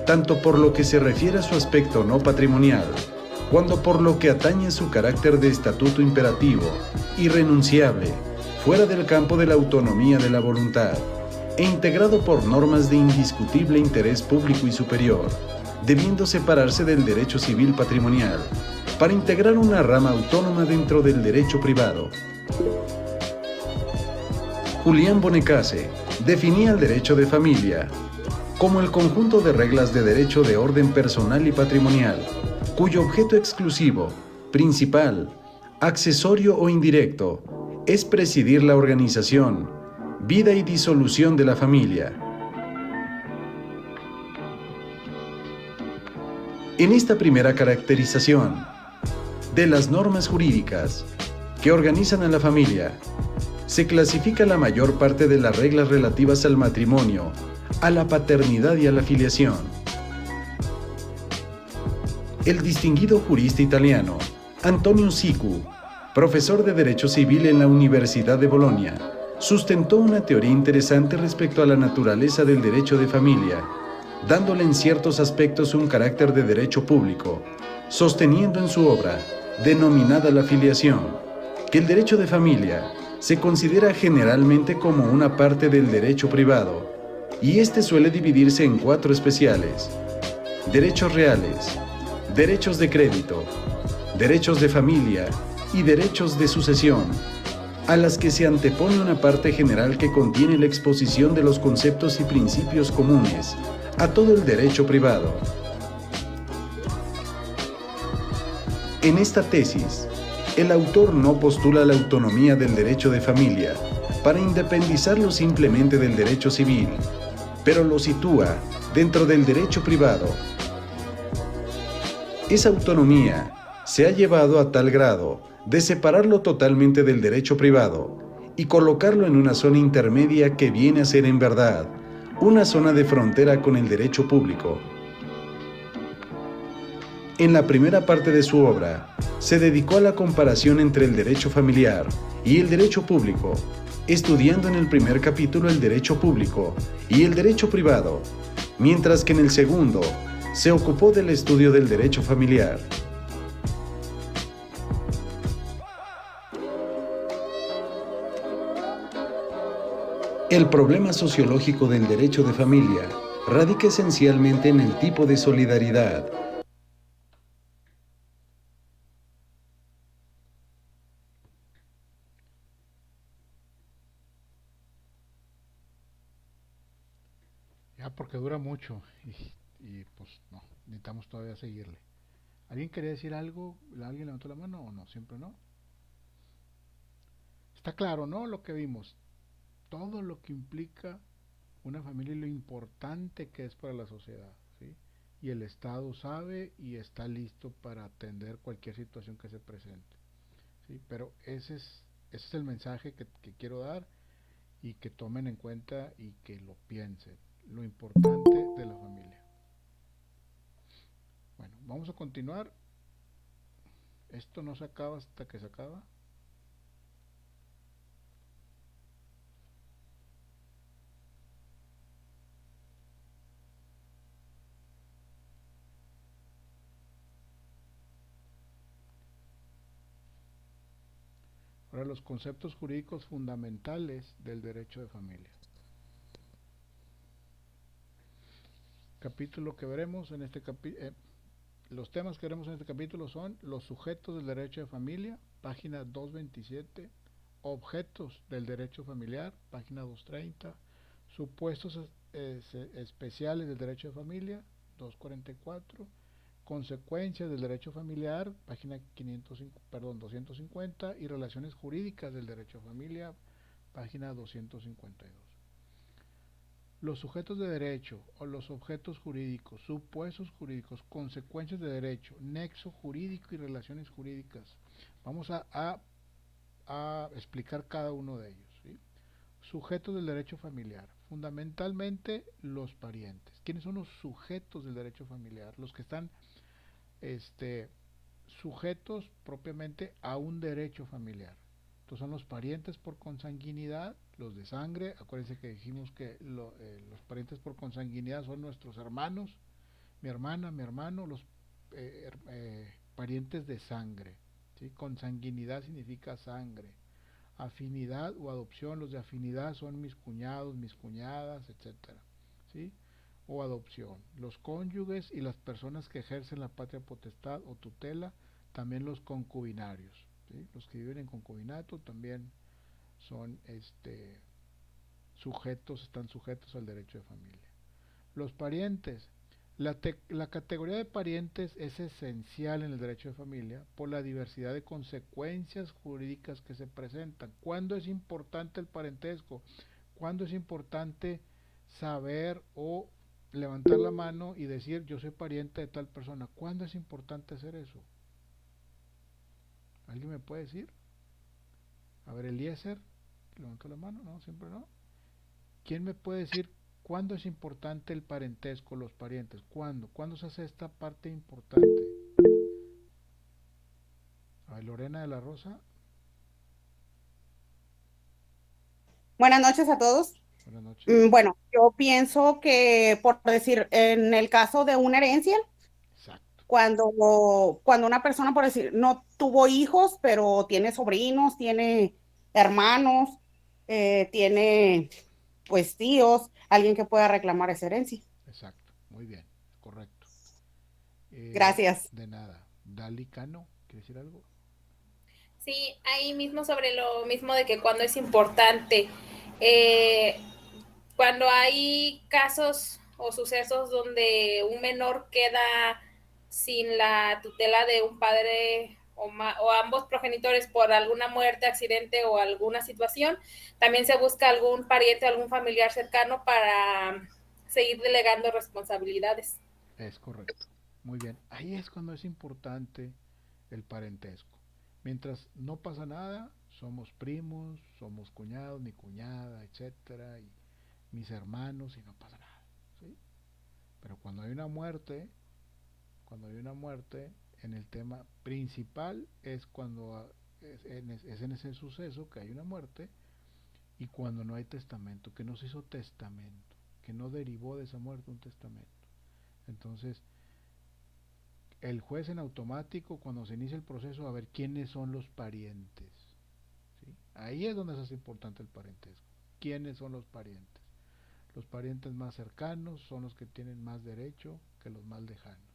[SPEAKER 7] tanto por lo que se refiere a su aspecto no patrimonial, cuando por lo que atañe a su carácter de estatuto imperativo, irrenunciable, fuera del campo de la autonomía de la voluntad, e integrado por normas de indiscutible interés público y superior, debiendo separarse del derecho civil patrimonial, para integrar una rama autónoma dentro del derecho privado. Julián Bonecase definía el derecho de familia como el conjunto de reglas de derecho de orden personal y patrimonial, cuyo objeto exclusivo, principal, accesorio o indirecto es presidir la organización, vida y disolución de la familia. En esta primera caracterización de las normas jurídicas que organizan a la familia, se clasifica la mayor parte de las reglas relativas al matrimonio, a la paternidad y a la filiación. El distinguido jurista italiano Antonio Sicu, profesor de Derecho Civil en la Universidad de Bolonia, sustentó una teoría interesante respecto a la naturaleza del derecho de familia, dándole en ciertos aspectos un carácter de derecho público, sosteniendo en su obra, denominada La Filiación, que el derecho de familia se considera generalmente como una parte del derecho privado, y este suele dividirse en 4 especiales: derechos reales, derechos de crédito, derechos de familia y derechos de sucesión, a las que se antepone una parte general que contiene la exposición de los conceptos y principios comunes a todo el derecho privado. En esta tesis, el autor no postula la autonomía del derecho de familia para independizarlo simplemente del derecho civil, pero lo sitúa dentro del derecho privado. Esa autonomía se ha llevado a tal grado de separarlo totalmente del derecho privado y colocarlo en una zona intermedia que viene a ser en verdad una zona de frontera con el derecho público. En la primera parte de su obra, se dedicó a la comparación entre el derecho familiar y el derecho público, estudiando en el primer capítulo el derecho público y el derecho privado, mientras que en el segundo se ocupó del estudio del derecho familiar. El problema sociológico del derecho de familia radica esencialmente en el tipo de solidaridad.
[SPEAKER 2] Ya porque dura mucho y pues no, necesitamos todavía seguirle. ¿Alguien quería decir algo? ¿Alguien levantó la mano o no? Siempre no. Está claro, ¿no? Lo que vimos. Todo lo que implica una familia y lo importante que es para la sociedad, ¿sí? Y el Estado sabe y está listo para atender cualquier situación que se presente, ¿sí? Pero ese es el mensaje que quiero dar y que tomen en cuenta y que lo piensen. Lo importante de la familia. Bueno, vamos a continuar. Esto no se acaba hasta que se acaba. Ahora, los conceptos jurídicos fundamentales del derecho de familia. Capítulo que veremos en este capítulo. Los temas que veremos en este capítulo son los sujetos del derecho de familia, página 227, objetos del derecho familiar, página 230, supuestos especiales del derecho de familia, 244, consecuencias del derecho familiar, página 250, y relaciones jurídicas del derecho de familia, página 252. Los sujetos de derecho o los objetos jurídicos, supuestos jurídicos, consecuencias de derecho, nexo jurídico y relaciones jurídicas. Vamos a explicar cada uno de ellos, ¿sí? Sujetos del derecho familiar, fundamentalmente los parientes. ¿Quiénes son los sujetos del derecho familiar? Los que están sujetos propiamente a un derecho familiar. Estos son los parientes por consanguinidad, los de sangre. Acuérdense que dijimos que los parientes por consanguinidad son nuestros hermanos, mi hermana, mi hermano, los parientes de sangre, ¿sí? Consanguinidad significa sangre. Afinidad o adopción, los de afinidad son mis cuñados, mis cuñadas, etcétera, ¿sí? O adopción. Los cónyuges y las personas que ejercen la patria potestad o tutela, también los concubinarios, ¿sí? Los que viven en concubinato también son están sujetos al derecho de familia. Los parientes. La categoría de parientes es esencial en el derecho de familia por la diversidad de consecuencias jurídicas que se presentan. ¿Cuándo es importante el parentesco? ¿Cuándo es importante saber o levantar la mano y decir yo soy pariente de tal persona? ¿Cuándo es importante hacer eso? ¿Alguien me puede decir? A ver, Eliezer, levantó la mano, no, siempre no. ¿Quién me puede decir cuándo es importante el parentesco, los parientes? ¿Cuándo? ¿Cuándo se hace esta parte importante? A ver, Lorena de la Rosa.
[SPEAKER 8] Buenas noches a todos.
[SPEAKER 2] Buenas noches.
[SPEAKER 8] Bueno, yo pienso que, por decir, en el caso de una herencia,
[SPEAKER 2] Exacto.
[SPEAKER 8] cuando una persona, por decir, no tuvo hijos, pero tiene sobrinos, tiene hermanos, tiene pues tíos, alguien que pueda reclamar esa herencia.
[SPEAKER 2] Exacto, muy bien, correcto.
[SPEAKER 8] Gracias.
[SPEAKER 2] De nada. Dali Cano, ¿quiere decir algo?
[SPEAKER 9] Sí, ahí mismo sobre lo mismo de que cuando es importante, cuando hay casos o sucesos donde un menor queda sin la tutela de un padre o ambos progenitores por alguna muerte, accidente o alguna situación, también se busca algún pariente o algún familiar cercano para seguir delegando responsabilidades.
[SPEAKER 2] Es correcto, muy bien. Ahí es cuando es importante el parentesco. Mientras no pasa nada, somos primos, somos cuñados, mi cuñada, etcétera, y mis hermanos, y no pasa nada, ¿sí? Pero cuando hay una muerte, en el tema principal es cuando es en ese suceso que hay una muerte, y cuando no hay testamento, que no se hizo testamento, que no derivó de esa muerte un testamento. Entonces, el juez en automático, cuando se inicia el proceso, a ver quiénes son los parientes, ¿sí? Ahí es donde se hace importante el parentesco. ¿Quiénes son los parientes? Los parientes más cercanos son los que tienen más derecho que los más lejanos.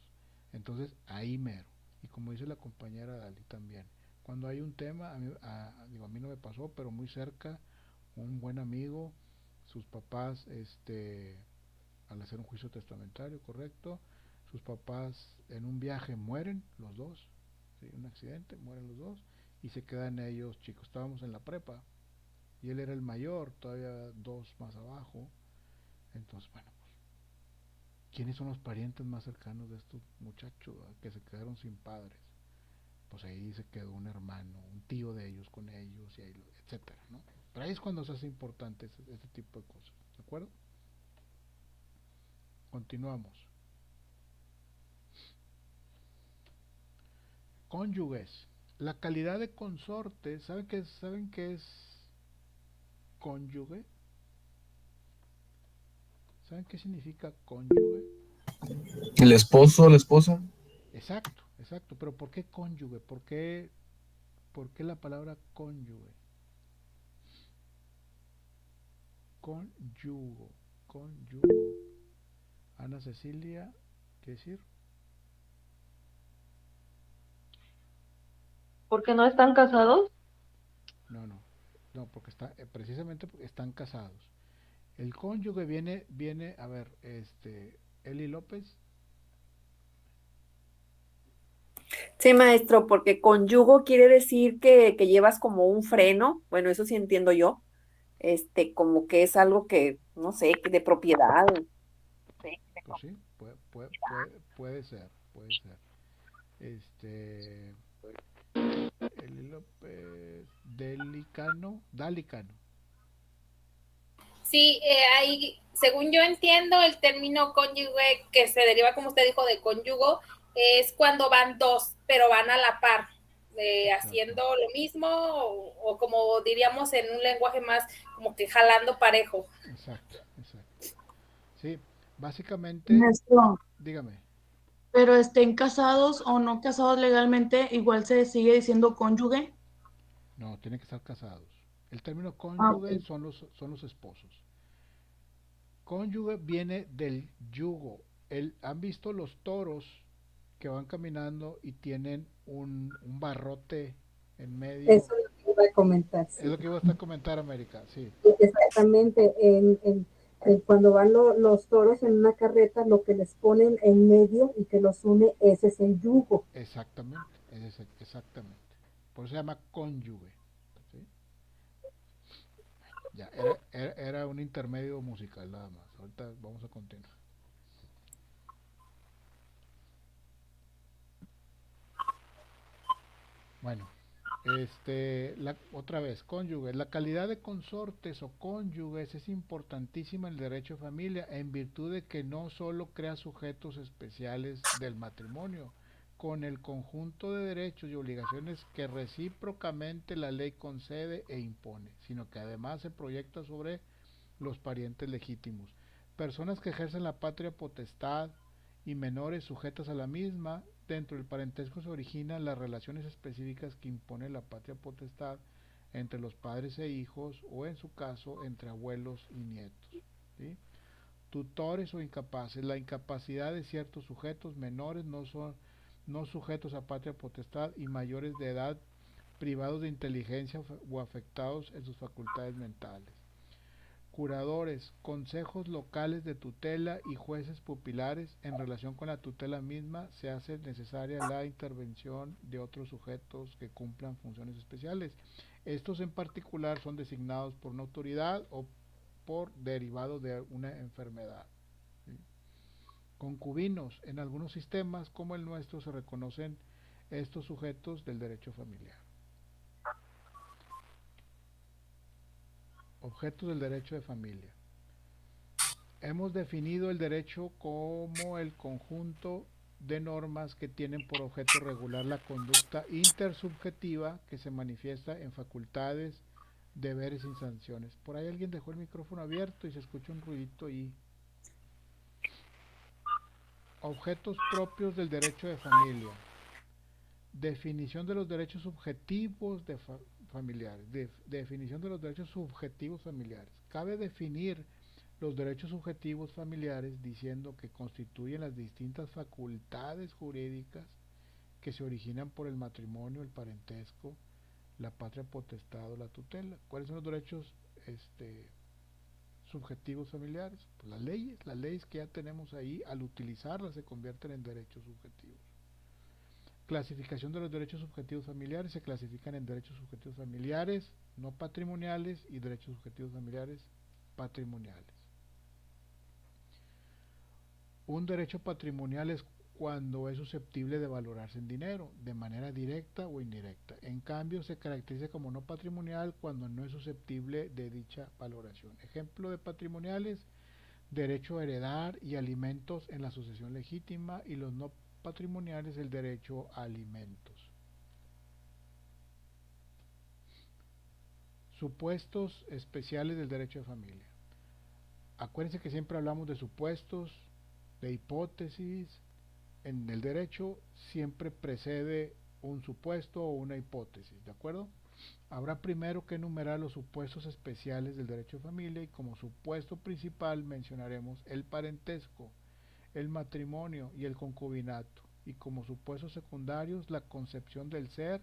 [SPEAKER 2] Entonces, ahí mero. Y como dice la compañera Dali también, cuando hay un tema, a mí no me pasó, pero muy cerca, un buen amigo, sus papás, al hacer un juicio testamentario, correcto, sus papás en un viaje mueren los dos, ¿sí? Un accidente, mueren los dos, y se quedan ellos chicos. Estábamos en la prepa, y él era el mayor, todavía dos más abajo. Entonces, bueno, pues, ¿quiénes son los parientes más cercanos de estos muchachos, ¿verdad?, que se quedaron sin padres? Pues ahí se quedó un hermano, un tío de ellos con ellos, y ahí, etcétera, ¿no? Pero ahí es cuando se hace importante este tipo de cosas, ¿de acuerdo? Continuamos. Cónyuges. La calidad de consorte, ¿saben qué es cónyuge? ¿Saben qué significa cónyuge?
[SPEAKER 3] El esposo, la esposa.
[SPEAKER 2] Exacto, exacto. Pero ¿por qué cónyuge? ¿Por qué la palabra cónyuge? Cónyugo, cónyugo. Ana Cecilia, ¿qué decir?
[SPEAKER 10] ¿Porque no están casados?
[SPEAKER 2] No, porque precisamente porque están casados. El cónyuge viene, a ver, Eli López.
[SPEAKER 4] Sí, maestro, porque conyugo quiere decir que llevas como un freno, bueno, eso sí entiendo yo, como que es algo que, no sé, que de propiedad.
[SPEAKER 2] Pues sí, puede ser, puede ser. Eli López, Dalicano.
[SPEAKER 9] Sí, ahí, según yo entiendo, el término cónyuge, que se deriva, como usted dijo, de cónyugo, es cuando van dos, pero van a la par, haciendo lo mismo, o como diríamos en un lenguaje más, como que jalando parejo.
[SPEAKER 2] Exacto. Sí, básicamente,
[SPEAKER 11] Maestro,
[SPEAKER 2] dígame.
[SPEAKER 11] pero estén casados o no casados legalmente, igual se sigue diciendo cónyuge.
[SPEAKER 2] No, tienen que estar casados. El término
[SPEAKER 11] Ah,
[SPEAKER 2] cónyuge
[SPEAKER 11] ok.
[SPEAKER 2] son los esposos. Cónyuge viene del yugo. ¿Han visto los toros que van caminando y tienen un barrote en medio?
[SPEAKER 5] Eso es lo que iba a comentar,
[SPEAKER 2] Es
[SPEAKER 5] sí.
[SPEAKER 2] lo que iba a comentar, América, sí.
[SPEAKER 5] Exactamente, cuando van los toros en una carreta, lo que les ponen en medio y que los une, ese es el yugo.
[SPEAKER 2] Exactamente. Por eso se llama cónyuge, ¿sí? Ya, era un intermedio musical nada más. Ahorita vamos a continuar. Bueno, otra vez, cónyuge. La calidad de consortes o cónyuges es importantísima en el derecho de familia en virtud de que no solo crea sujetos especiales del matrimonio, con el conjunto de derechos y obligaciones que recíprocamente la ley concede e impone, sino que además se proyecta sobre los parientes legítimos, personas que ejercen la patria potestad y menores sujetas a la misma. Dentro del parentesco se originan las relaciones específicas que impone la patria potestad entre los padres e hijos, o en su caso entre abuelos y nietos, ¿sí? Tutores o incapaces. La incapacidad de ciertos sujetos menores no sujetos a patria potestad y mayores de edad privados de inteligencia o afectados en sus facultades mentales. Curadores, consejos locales de tutela y jueces pupilares. En relación con la tutela misma se hace necesaria la intervención de otros sujetos que cumplan funciones especiales. Estos en particular son designados por una autoridad o por derivado de una enfermedad, ¿sí? Concubinos. En algunos sistemas como el nuestro se reconocen estos sujetos del derecho familiar. Objetos del derecho de familia. Hemos definido el derecho como el conjunto de normas que tienen por objeto regular la conducta intersubjetiva que se manifiesta en facultades, deberes y sanciones. Por ahí alguien dejó el micrófono abierto y se escucha un ruidito y objetos propios del derecho de familia. Definición de los derechos subjetivos familiares. Definición de los derechos subjetivos familiares. Cabe definir los derechos subjetivos familiares diciendo que constituyen las distintas facultades jurídicas que se originan por el matrimonio, el parentesco, la patria potestad o la tutela. ¿Cuáles son los derechos subjetivos familiares? Pues las leyes que ya tenemos ahí, al utilizarlas se convierten en derechos subjetivos. Clasificación de los derechos subjetivos familiares: se clasifican en derechos subjetivos familiares no patrimoniales y derechos subjetivos familiares patrimoniales. Un derecho patrimonial es cuando es susceptible de valorarse en dinero, de manera directa o indirecta. En cambio, se caracteriza como no patrimonial cuando no es susceptible de dicha valoración. Ejemplo de patrimoniales: derecho a heredar y alimentos en la sucesión legítima, y los no patrimoniales, el derecho a alimentos. Supuestos especiales del derecho de familia. Acuérdense que siempre hablamos de supuestos, de hipótesis. En el derecho siempre precede un supuesto o una hipótesis, ¿de acuerdo? Habrá primero que enumerar los supuestos especiales del derecho de familia, y como supuesto principal mencionaremos el parentesco, el matrimonio y el concubinato, y como supuestos secundarios la concepción del ser,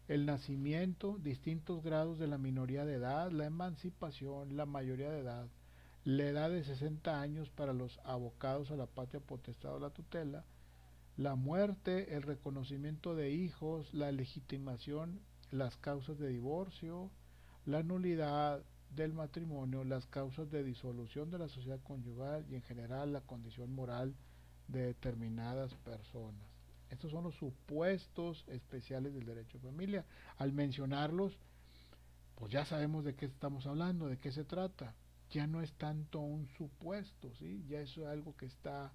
[SPEAKER 2] el nacimiento, distintos grados de la minoría de edad, la emancipación, la mayoría de edad, la edad de 60 años para los abocados a la patria potestad o la tutela, la muerte, el reconocimiento de hijos, la legitimación, las causas de divorcio, la nulidad del matrimonio, las causas de disolución de la sociedad conyugal y en general la condición moral de determinadas personas. Estos son los supuestos especiales del derecho de familia. Al mencionarlos, pues ya sabemos de qué estamos hablando, de qué se trata. Ya no es tanto un supuesto, ¿sí? Ya eso es algo que está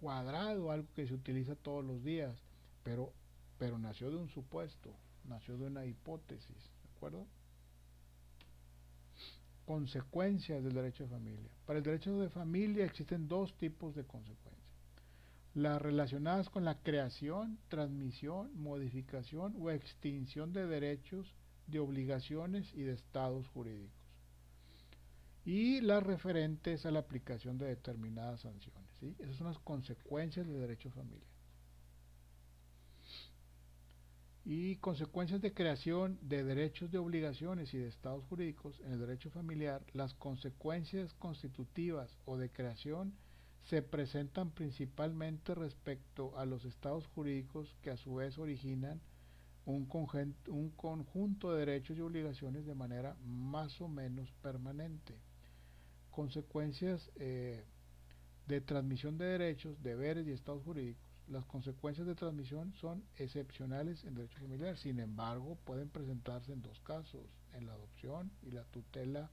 [SPEAKER 2] cuadrado, algo que se utiliza todos los días, pero nació de un supuesto, nació de una hipótesis, ¿de acuerdo? Consecuencias del derecho de familia. Para el derecho de familia existen dos tipos de consecuencias: las relacionadas con la creación, transmisión, modificación o extinción de derechos, de obligaciones y de estados jurídicos, y las referentes a la aplicación de determinadas sanciones, ¿sí? Esas son las consecuencias del derecho de familia. Y consecuencias de creación de derechos, de obligaciones y de estados jurídicos. En el derecho familiar, las consecuencias constitutivas o de creación se presentan principalmente respecto a los estados jurídicos, que a su vez originan un conjunto de derechos y obligaciones de manera más o menos permanente. Consecuencias de transmisión de derechos, deberes y estados jurídicos. Las consecuencias de transmisión son excepcionales en derecho familiar, sin embargo pueden presentarse en dos casos: en la adopción y la tutela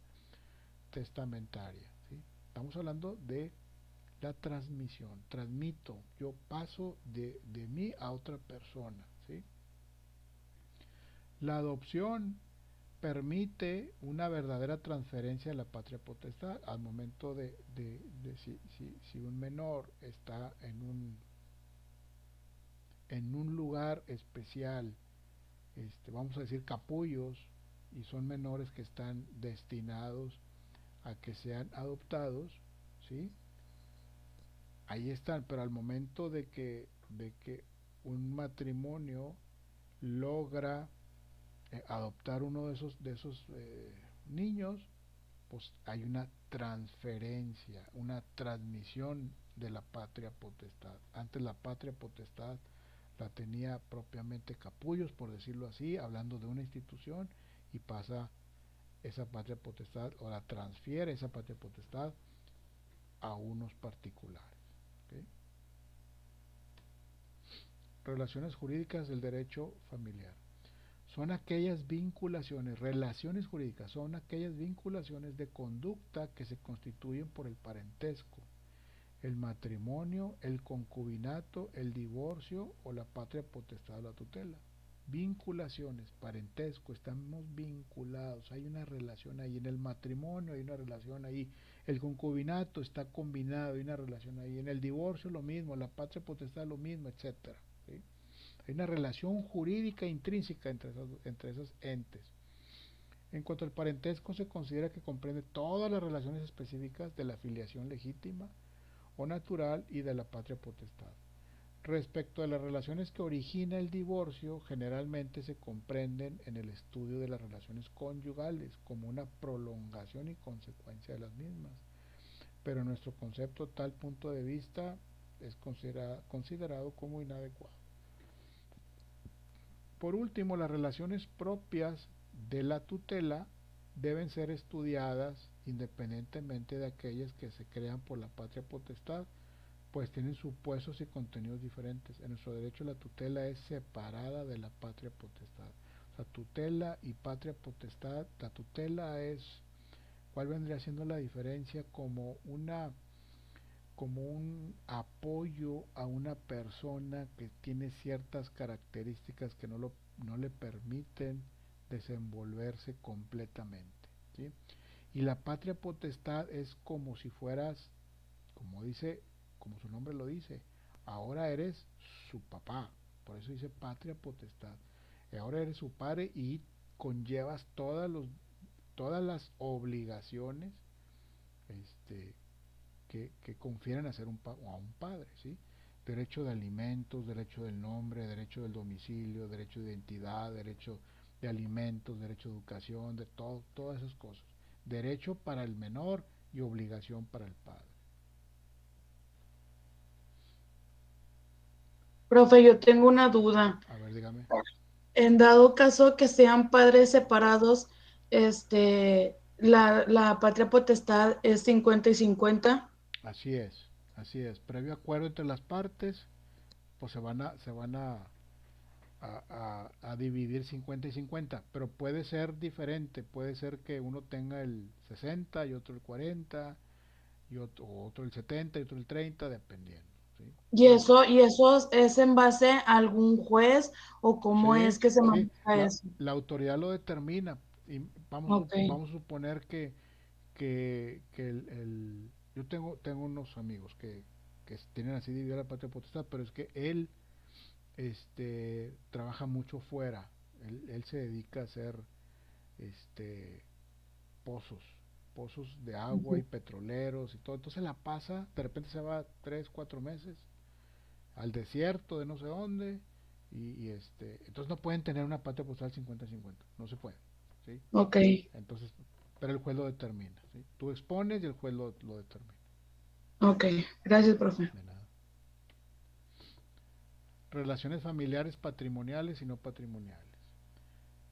[SPEAKER 2] testamentaria, ¿sí? Estamos hablando de la transmisión. Transmito, yo paso de mí a otra persona, ¿sí? La adopción permite una verdadera transferencia de la patria potestad al momento de si un menor está en un lugar especial, vamos a decir capullos, y son menores que están destinados a que sean adoptados, ¿sí? Ahí están, pero al momento de que un matrimonio logra adoptar uno de esos niños, pues hay una transferencia, una transmisión de la patria potestad. Antes la patria potestad la tenía propiamente capullos, por decirlo así, hablando de una institución, y pasa esa patria potestad, o la transfiere esa patria potestad a unos particulares, ¿okay? relaciones jurídicas del derecho familiar. Son aquellas vinculaciones, relaciones jurídicas, son aquellas vinculaciones de conducta que se constituyen por el parentesco, el matrimonio, el concubinato, el divorcio o la patria potestad o la tutela. Vinculaciones, parentesco, estamos vinculados, hay una relación ahí, en el matrimonio hay una relación ahí, el concubinato está combinado, hay una relación ahí, en el divorcio lo mismo, la patria potestad lo mismo, etcétera, ¿sí? Hay una relación jurídica intrínseca entre esos entes. En cuanto al parentesco, se considera que comprende todas las relaciones específicas de la filiación legítima o natural y de la patria potestad. Respecto a las relaciones que origina el divorcio, generalmente se comprenden en el estudio de las relaciones conyugales como una prolongación y consecuencia de las mismas. Pero en nuestro concepto, tal punto de vista es considerado como inadecuado. Por último, las relaciones propias de la tutela deben ser estudiadas independientemente de aquellas que se crean por la patria potestad, pues tienen supuestos y contenidos diferentes. En nuestro derecho la tutela es separada de la patria potestad. O sea, tutela y patria potestad, la tutela es, ¿cuál vendría siendo la diferencia? Como un apoyo a una persona que tiene ciertas características que no le permiten desenvolverse completamente, ¿sí? Y la patria potestad es como si fueras, como su nombre lo dice, ahora eres su papá, por eso dice patria potestad, y ahora eres su padre y conllevas todas las obligaciones que confieren a ser a un padre, ¿sí? Derecho de alimentos, derecho del nombre, derecho del domicilio, derecho de identidad, derecho de alimentos, derecho de educación, de todas esas cosas. Derecho para el menor y obligación para el padre.
[SPEAKER 11] Profe, yo tengo una duda.
[SPEAKER 2] A ver, dígame.
[SPEAKER 11] En dado caso que sean padres separados, la patria potestad es 50 y 50.
[SPEAKER 2] Así es, así es. Previo acuerdo entre las partes, pues se van a dividir 50 y 50, pero puede ser diferente, puede ser que uno tenga el 60 y otro el 40 y otro el 70 y otro el 30, dependiendo, ¿sí?
[SPEAKER 11] ¿Y eso es en base a algún juez o cómo
[SPEAKER 2] Sí,
[SPEAKER 11] es que se
[SPEAKER 2] sí,
[SPEAKER 11] maneja eso?
[SPEAKER 2] la autoridad lo determina y
[SPEAKER 11] Ok.
[SPEAKER 2] vamos a suponer que yo tengo unos amigos que tienen así dividida la patria potestad, pero es que él trabaja mucho fuera, él se dedica a hacer este pozos, pozos de agua y petroleros y todo, entonces la pasa, de repente se va 3, 4 meses al desierto de no sé dónde entonces no pueden tener una patria postal 50-50, no se puede, ¿sí?
[SPEAKER 11] Ok.
[SPEAKER 2] Entonces, pero el juez lo determina, ¿sí? Tú expones y el juez lo determina.
[SPEAKER 11] Ok, gracias, profe.
[SPEAKER 2] De nada. Relaciones familiares patrimoniales y no patrimoniales.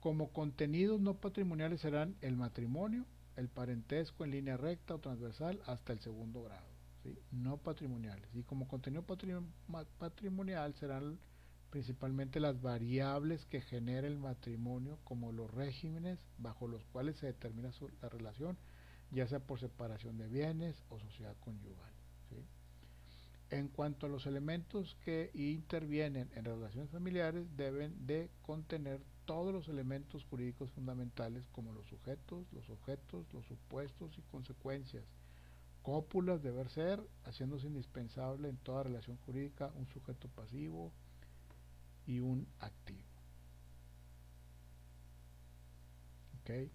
[SPEAKER 2] Como contenidos no patrimoniales serán el matrimonio, el parentesco en línea recta o transversal hasta el segundo grado, ¿sí? No patrimoniales. Y como contenido patrimonial serán principalmente las variables que genera el matrimonio, como los regímenes bajo los cuales se determina la relación, ya sea por separación de bienes o sociedad conyugal, ¿sí? En cuanto a los elementos que intervienen en relaciones familiares, deben de contener todos los elementos jurídicos fundamentales como los sujetos, los objetos, los supuestos y consecuencias. Cópulas deber ser, haciéndose indispensable en toda relación jurídica un sujeto pasivo y un activo. ¿Ok?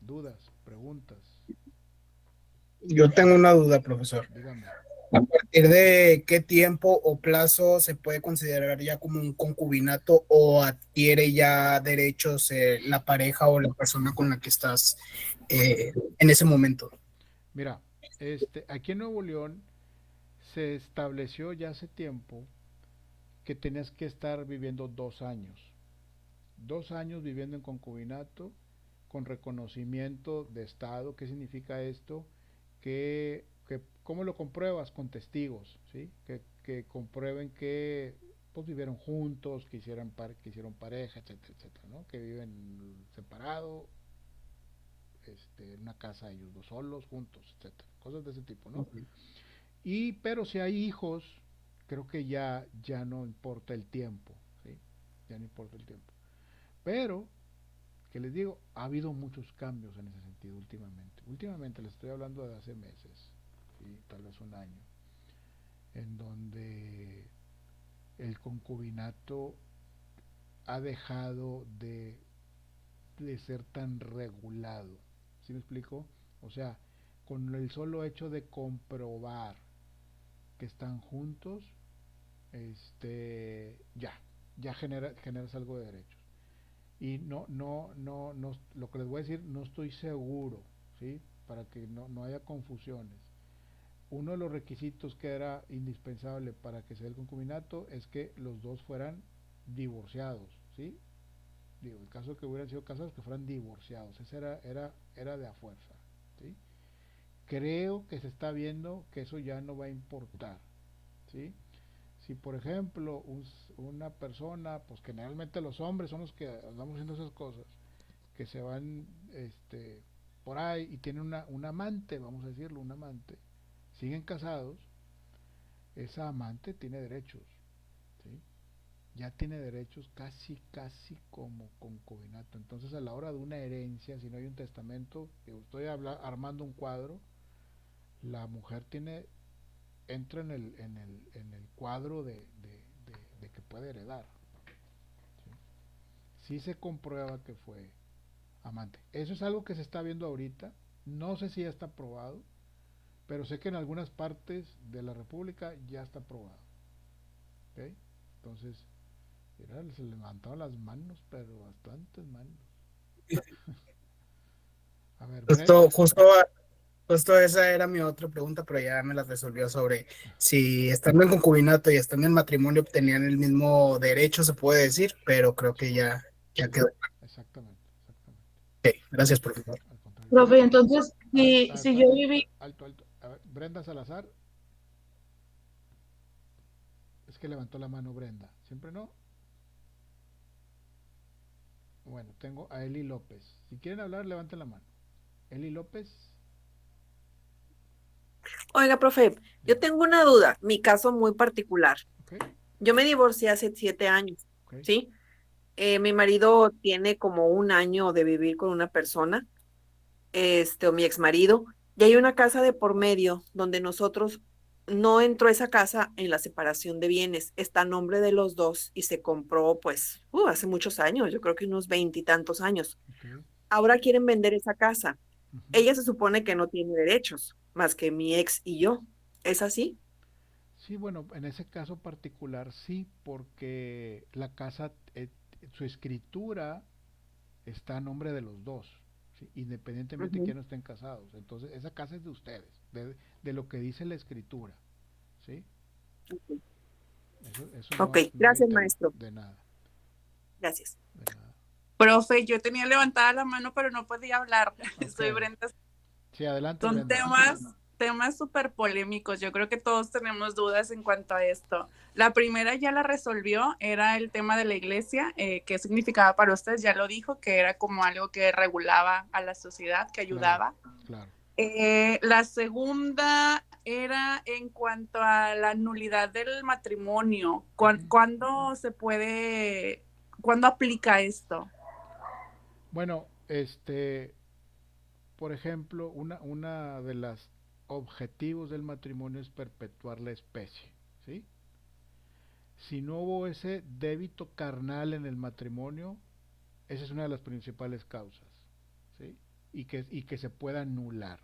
[SPEAKER 2] ¿Dudas? ¿Preguntas?
[SPEAKER 6] Yo tengo una duda, profesor.
[SPEAKER 2] Dígame.
[SPEAKER 6] ¿A partir de qué tiempo o plazo se puede considerar ya como un concubinato o adquiere ya derechos la pareja o la persona con la que estás en ese momento?
[SPEAKER 2] Mira, aquí en Nuevo León se estableció ya hace tiempo que tenías que estar viviendo 2 años. 2 años viviendo en concubinato con reconocimiento de Estado. ¿Qué significa esto? ¿Cómo lo compruebas? Con testigos, ¿sí? Que comprueben que pues vivieron juntos, que hicieron pareja, etcétera, etcétera, ¿no? Que viven separados, en una casa ellos dos solos, juntos, etcétera, cosas de ese tipo, ¿no?
[SPEAKER 6] Ok.
[SPEAKER 2] Pero si hay hijos, creo que ya no importa el tiempo, ¿sí? Ya no importa el tiempo. Pero, que les digo, ha habido muchos cambios en ese sentido últimamente. Últimamente les estoy hablando de hace meses, ¿sí? Tal vez un año, en donde el concubinato ha dejado de ser tan regulado. ¿Sí me explico? O sea, con el solo hecho de comprobar que están juntos, ya generas algo de derechos. Y no, lo que les voy a decir, no estoy seguro, ¿sí? Para que no haya confusiones. Uno de los requisitos que era indispensable para que sea el concubinato es que los dos fueran divorciados, ¿sí? Digo, el caso que hubieran sido casados, que fueran divorciados, ese era de a fuerza, ¿sí? Creo que se está viendo que eso ya no va a importar, ¿sí? Si por ejemplo una persona, pues generalmente los hombres son los que andamos haciendo esas cosas, que se van por ahí y tienen un amante, vamos a decirlo, un amante, siguen casados, esa amante tiene derechos, ¿sí? Ya tiene derechos casi como concubinato. Entonces a la hora de una herencia, si no hay un testamento, estoy armando un cuadro, la mujer entra en el cuadro de que puede heredar, ¿sí? Si se comprueba que fue amante. Eso es algo que se está viendo ahorita, no sé si ya está aprobado, pero sé que en algunas partes de la República ya está aprobado, ¿ok? Entonces, mira, se levantaron las manos, pero bastantes manos. A ver,
[SPEAKER 6] Justo esa era mi otra pregunta, pero ya me la resolvió sobre si estando en concubinato y estando en matrimonio tenían el mismo derecho, se puede decir, pero creo que ya quedó.
[SPEAKER 2] Exactamente.
[SPEAKER 6] Ok, gracias, profesor.
[SPEAKER 2] Al contrario.
[SPEAKER 11] Profe, entonces,
[SPEAKER 2] A ver,
[SPEAKER 11] si yo viví,
[SPEAKER 2] alto. A ver, Brenda Salazar, es que levantó la mano Brenda. ¿Siempre no? Bueno, tengo a Eli López. Si quieren hablar, levanten la mano. Eli López.
[SPEAKER 4] Oiga, profe, yo tengo una duda, mi caso muy particular.
[SPEAKER 2] Okay.
[SPEAKER 4] Yo me divorcié hace 7 años,
[SPEAKER 2] Okay.
[SPEAKER 4] ¿sí? Mi marido tiene como un año de vivir con una persona, o mi ex marido, y hay una casa de por medio donde nosotros no entró esa casa en la separación de bienes, está a nombre de los dos y se compró pues hace muchos años, yo creo que unos 20 y tantos años.
[SPEAKER 2] Okay.
[SPEAKER 4] Ahora quieren vender esa casa.
[SPEAKER 2] Uh-huh.
[SPEAKER 4] Ella se supone que no tiene derechos, más que mi ex y yo. ¿Es así?
[SPEAKER 2] Sí, bueno, en ese caso particular sí, porque la casa, su escritura está a nombre de los dos, ¿sí? Independientemente que no estén casados. Entonces, esa casa es de ustedes, de lo que dice la escritura, ¿sí? Eso
[SPEAKER 4] Ok,
[SPEAKER 2] no hay
[SPEAKER 4] gracias,
[SPEAKER 2] tema,
[SPEAKER 4] maestro.
[SPEAKER 2] de nada.
[SPEAKER 4] Gracias.
[SPEAKER 2] De nada.
[SPEAKER 12] Profe, yo tenía levantada la mano, pero no podía hablar.
[SPEAKER 2] Okay.
[SPEAKER 12] Soy Brenda.
[SPEAKER 2] Sí, adelante,
[SPEAKER 12] Son
[SPEAKER 2] Brenda.
[SPEAKER 12] temas súper polémicos. Yo creo que todos tenemos dudas en cuanto a esto. La primera ya la resolvió, era el tema de la iglesia. ¿Qué significaba para ustedes? Ya lo dijo, que era como algo que regulaba a la sociedad, que ayudaba.
[SPEAKER 2] Claro.
[SPEAKER 12] La segunda era en cuanto a la nulidad del matrimonio. ¿Cuándo se puede, cuándo aplica esto?
[SPEAKER 2] Bueno, por ejemplo, una de las objetivos del matrimonio es perpetuar la especie, ¿sí? Si no hubo ese débito carnal en el matrimonio, esa es una de las principales causas, ¿sí? Y que se pueda anular,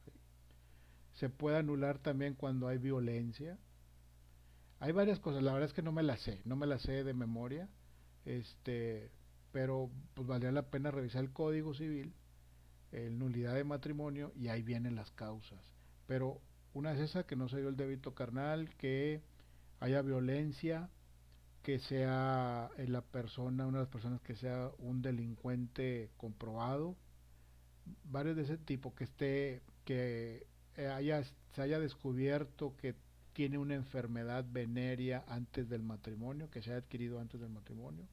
[SPEAKER 2] ¿sí? Se puede anular también cuando hay violencia. Hay varias cosas, la verdad es que no me las sé de memoria, pero pues valdría la pena revisar el Código Civil, el nulidad de matrimonio, y ahí vienen las causas. Pero una es esa, que no se dio el débito carnal, que haya violencia, que sea una de las personas que sea un delincuente comprobado, varios de ese tipo, que se haya descubierto que tiene una enfermedad venérea antes del matrimonio, que se haya adquirido antes del matrimonio.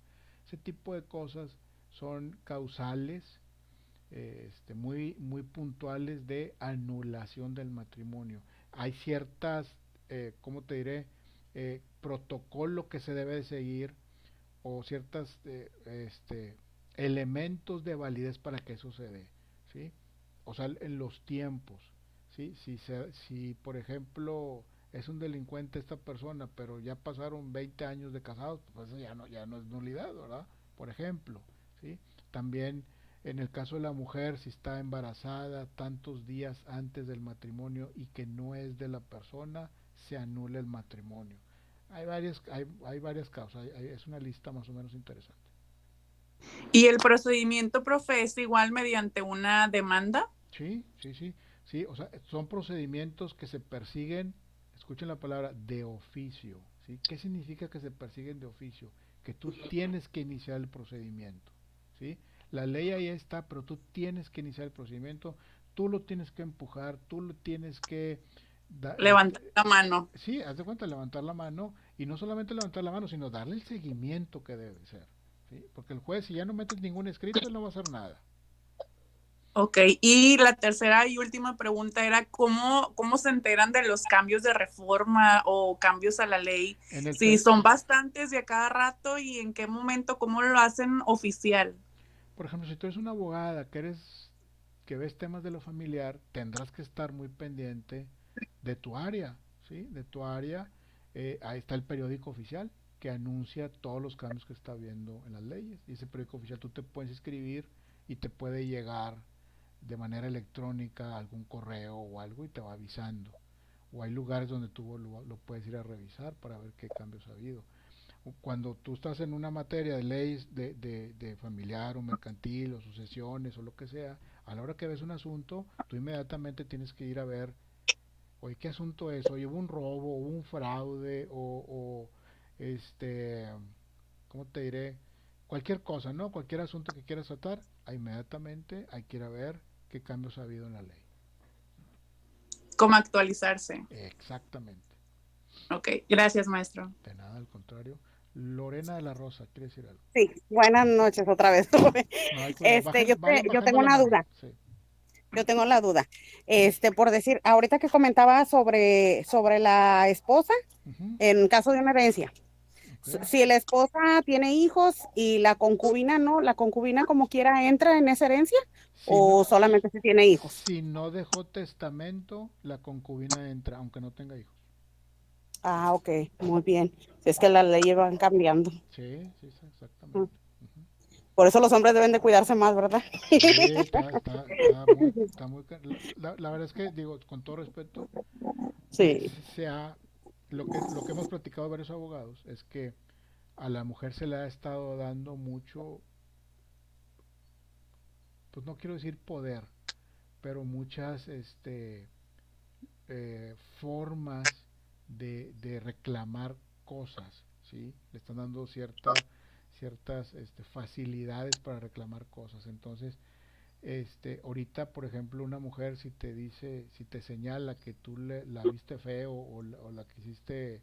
[SPEAKER 2] Ese tipo de cosas son causales muy puntuales de anulación del matrimonio. Hay ciertas, ¿cómo te diré? Protocolo que se debe de seguir o ciertos elementos de validez para que eso se dé, ¿sí? O sea, en los tiempos, ¿sí? Si por ejemplo es un delincuente esta persona, pero ya pasaron 20 años de casados, pues eso ya no es nulidad, ¿verdad? Por ejemplo, ¿sí? También en el caso de la mujer, si está embarazada tantos días antes del matrimonio y que no es de la persona, se anula el matrimonio. Hay varias causas, es una lista más o menos interesante.
[SPEAKER 12] ¿Y el procedimiento, profe, es igual mediante una demanda?
[SPEAKER 2] Sí, o sea, son procedimientos que se persiguen, escuchen la palabra, de oficio, ¿sí? ¿Qué significa que se persiguen de oficio? Que tú tienes que iniciar el procedimiento, ¿sí? La ley ahí está, pero tú tienes que iniciar el procedimiento, tú lo tienes que empujar, tú lo tienes que...
[SPEAKER 12] Levantar la mano.
[SPEAKER 2] Sí, haz de cuenta, levantar la mano, y no solamente levantar la mano, sino darle el seguimiento que debe ser, ¿sí? Porque el juez, si ya no metes ningún escrito, él no va a hacer nada.
[SPEAKER 12] Ok, y la tercera y última pregunta era ¿cómo se enteran de los cambios de reforma o cambios a la ley? Si son bastantes de a cada rato y en qué momento, cómo lo hacen oficial.
[SPEAKER 2] Por ejemplo, si tú eres una abogada que ves temas de lo familiar, tendrás que estar muy pendiente de tu área, ¿sí? De tu área. Ahí está el periódico oficial que anuncia todos los cambios que está habiendo en las leyes. Y ese periódico oficial tú te puedes inscribir y te puede llegar de manera electrónica algún correo o algo y te va avisando. O hay lugares donde tú lo puedes ir a revisar para ver qué cambios ha habido. Cuando tú estás en una materia de leyes de familiar o mercantil o sucesiones o lo que sea, a la hora que ves un asunto, tú inmediatamente tienes que ir a ver, oye, ¿qué asunto es? Oye, hubo un robo, hubo un fraude o ¿cómo te diré? Cualquier cosa, ¿no? Cualquier asunto que quieras tratar, inmediatamente hay que ir a ver qué cambios ha habido en la ley.
[SPEAKER 12] ¿Cómo actualizarse?
[SPEAKER 2] Exactamente.
[SPEAKER 12] Ok, gracias, maestro.
[SPEAKER 2] De nada, al contrario. Lorena de la Rosa, ¿quiere decir algo?
[SPEAKER 8] Sí, buenas noches otra vez.
[SPEAKER 2] No hay cuidado.
[SPEAKER 8] Yo tengo una duda.
[SPEAKER 2] Sí.
[SPEAKER 8] Yo tengo la duda. Por decir, ahorita que comentaba sobre la esposa, en caso de una herencia. Si la esposa tiene hijos y la concubina no, la concubina como quiera entra en esa herencia o solamente si tiene hijos.
[SPEAKER 2] Si no dejó testamento, la concubina entra, aunque no tenga hijos.
[SPEAKER 8] Ah, ok, muy bien. Si es que las leyes van cambiando.
[SPEAKER 2] Sí, exactamente.
[SPEAKER 8] Por eso los hombres deben de cuidarse más, ¿verdad?
[SPEAKER 2] Sí, está muy la verdad es que, digo, con todo respeto,
[SPEAKER 8] sí.
[SPEAKER 2] Lo que hemos platicado varios abogados es que a la mujer se le ha estado dando mucho, pues no quiero decir poder, pero muchas formas de reclamar cosas, ¿sí? Le están dando ciertas facilidades para reclamar cosas. Entonces, ahorita, por ejemplo, una mujer si te dice, si te señala que tú la viste feo o la que hiciste,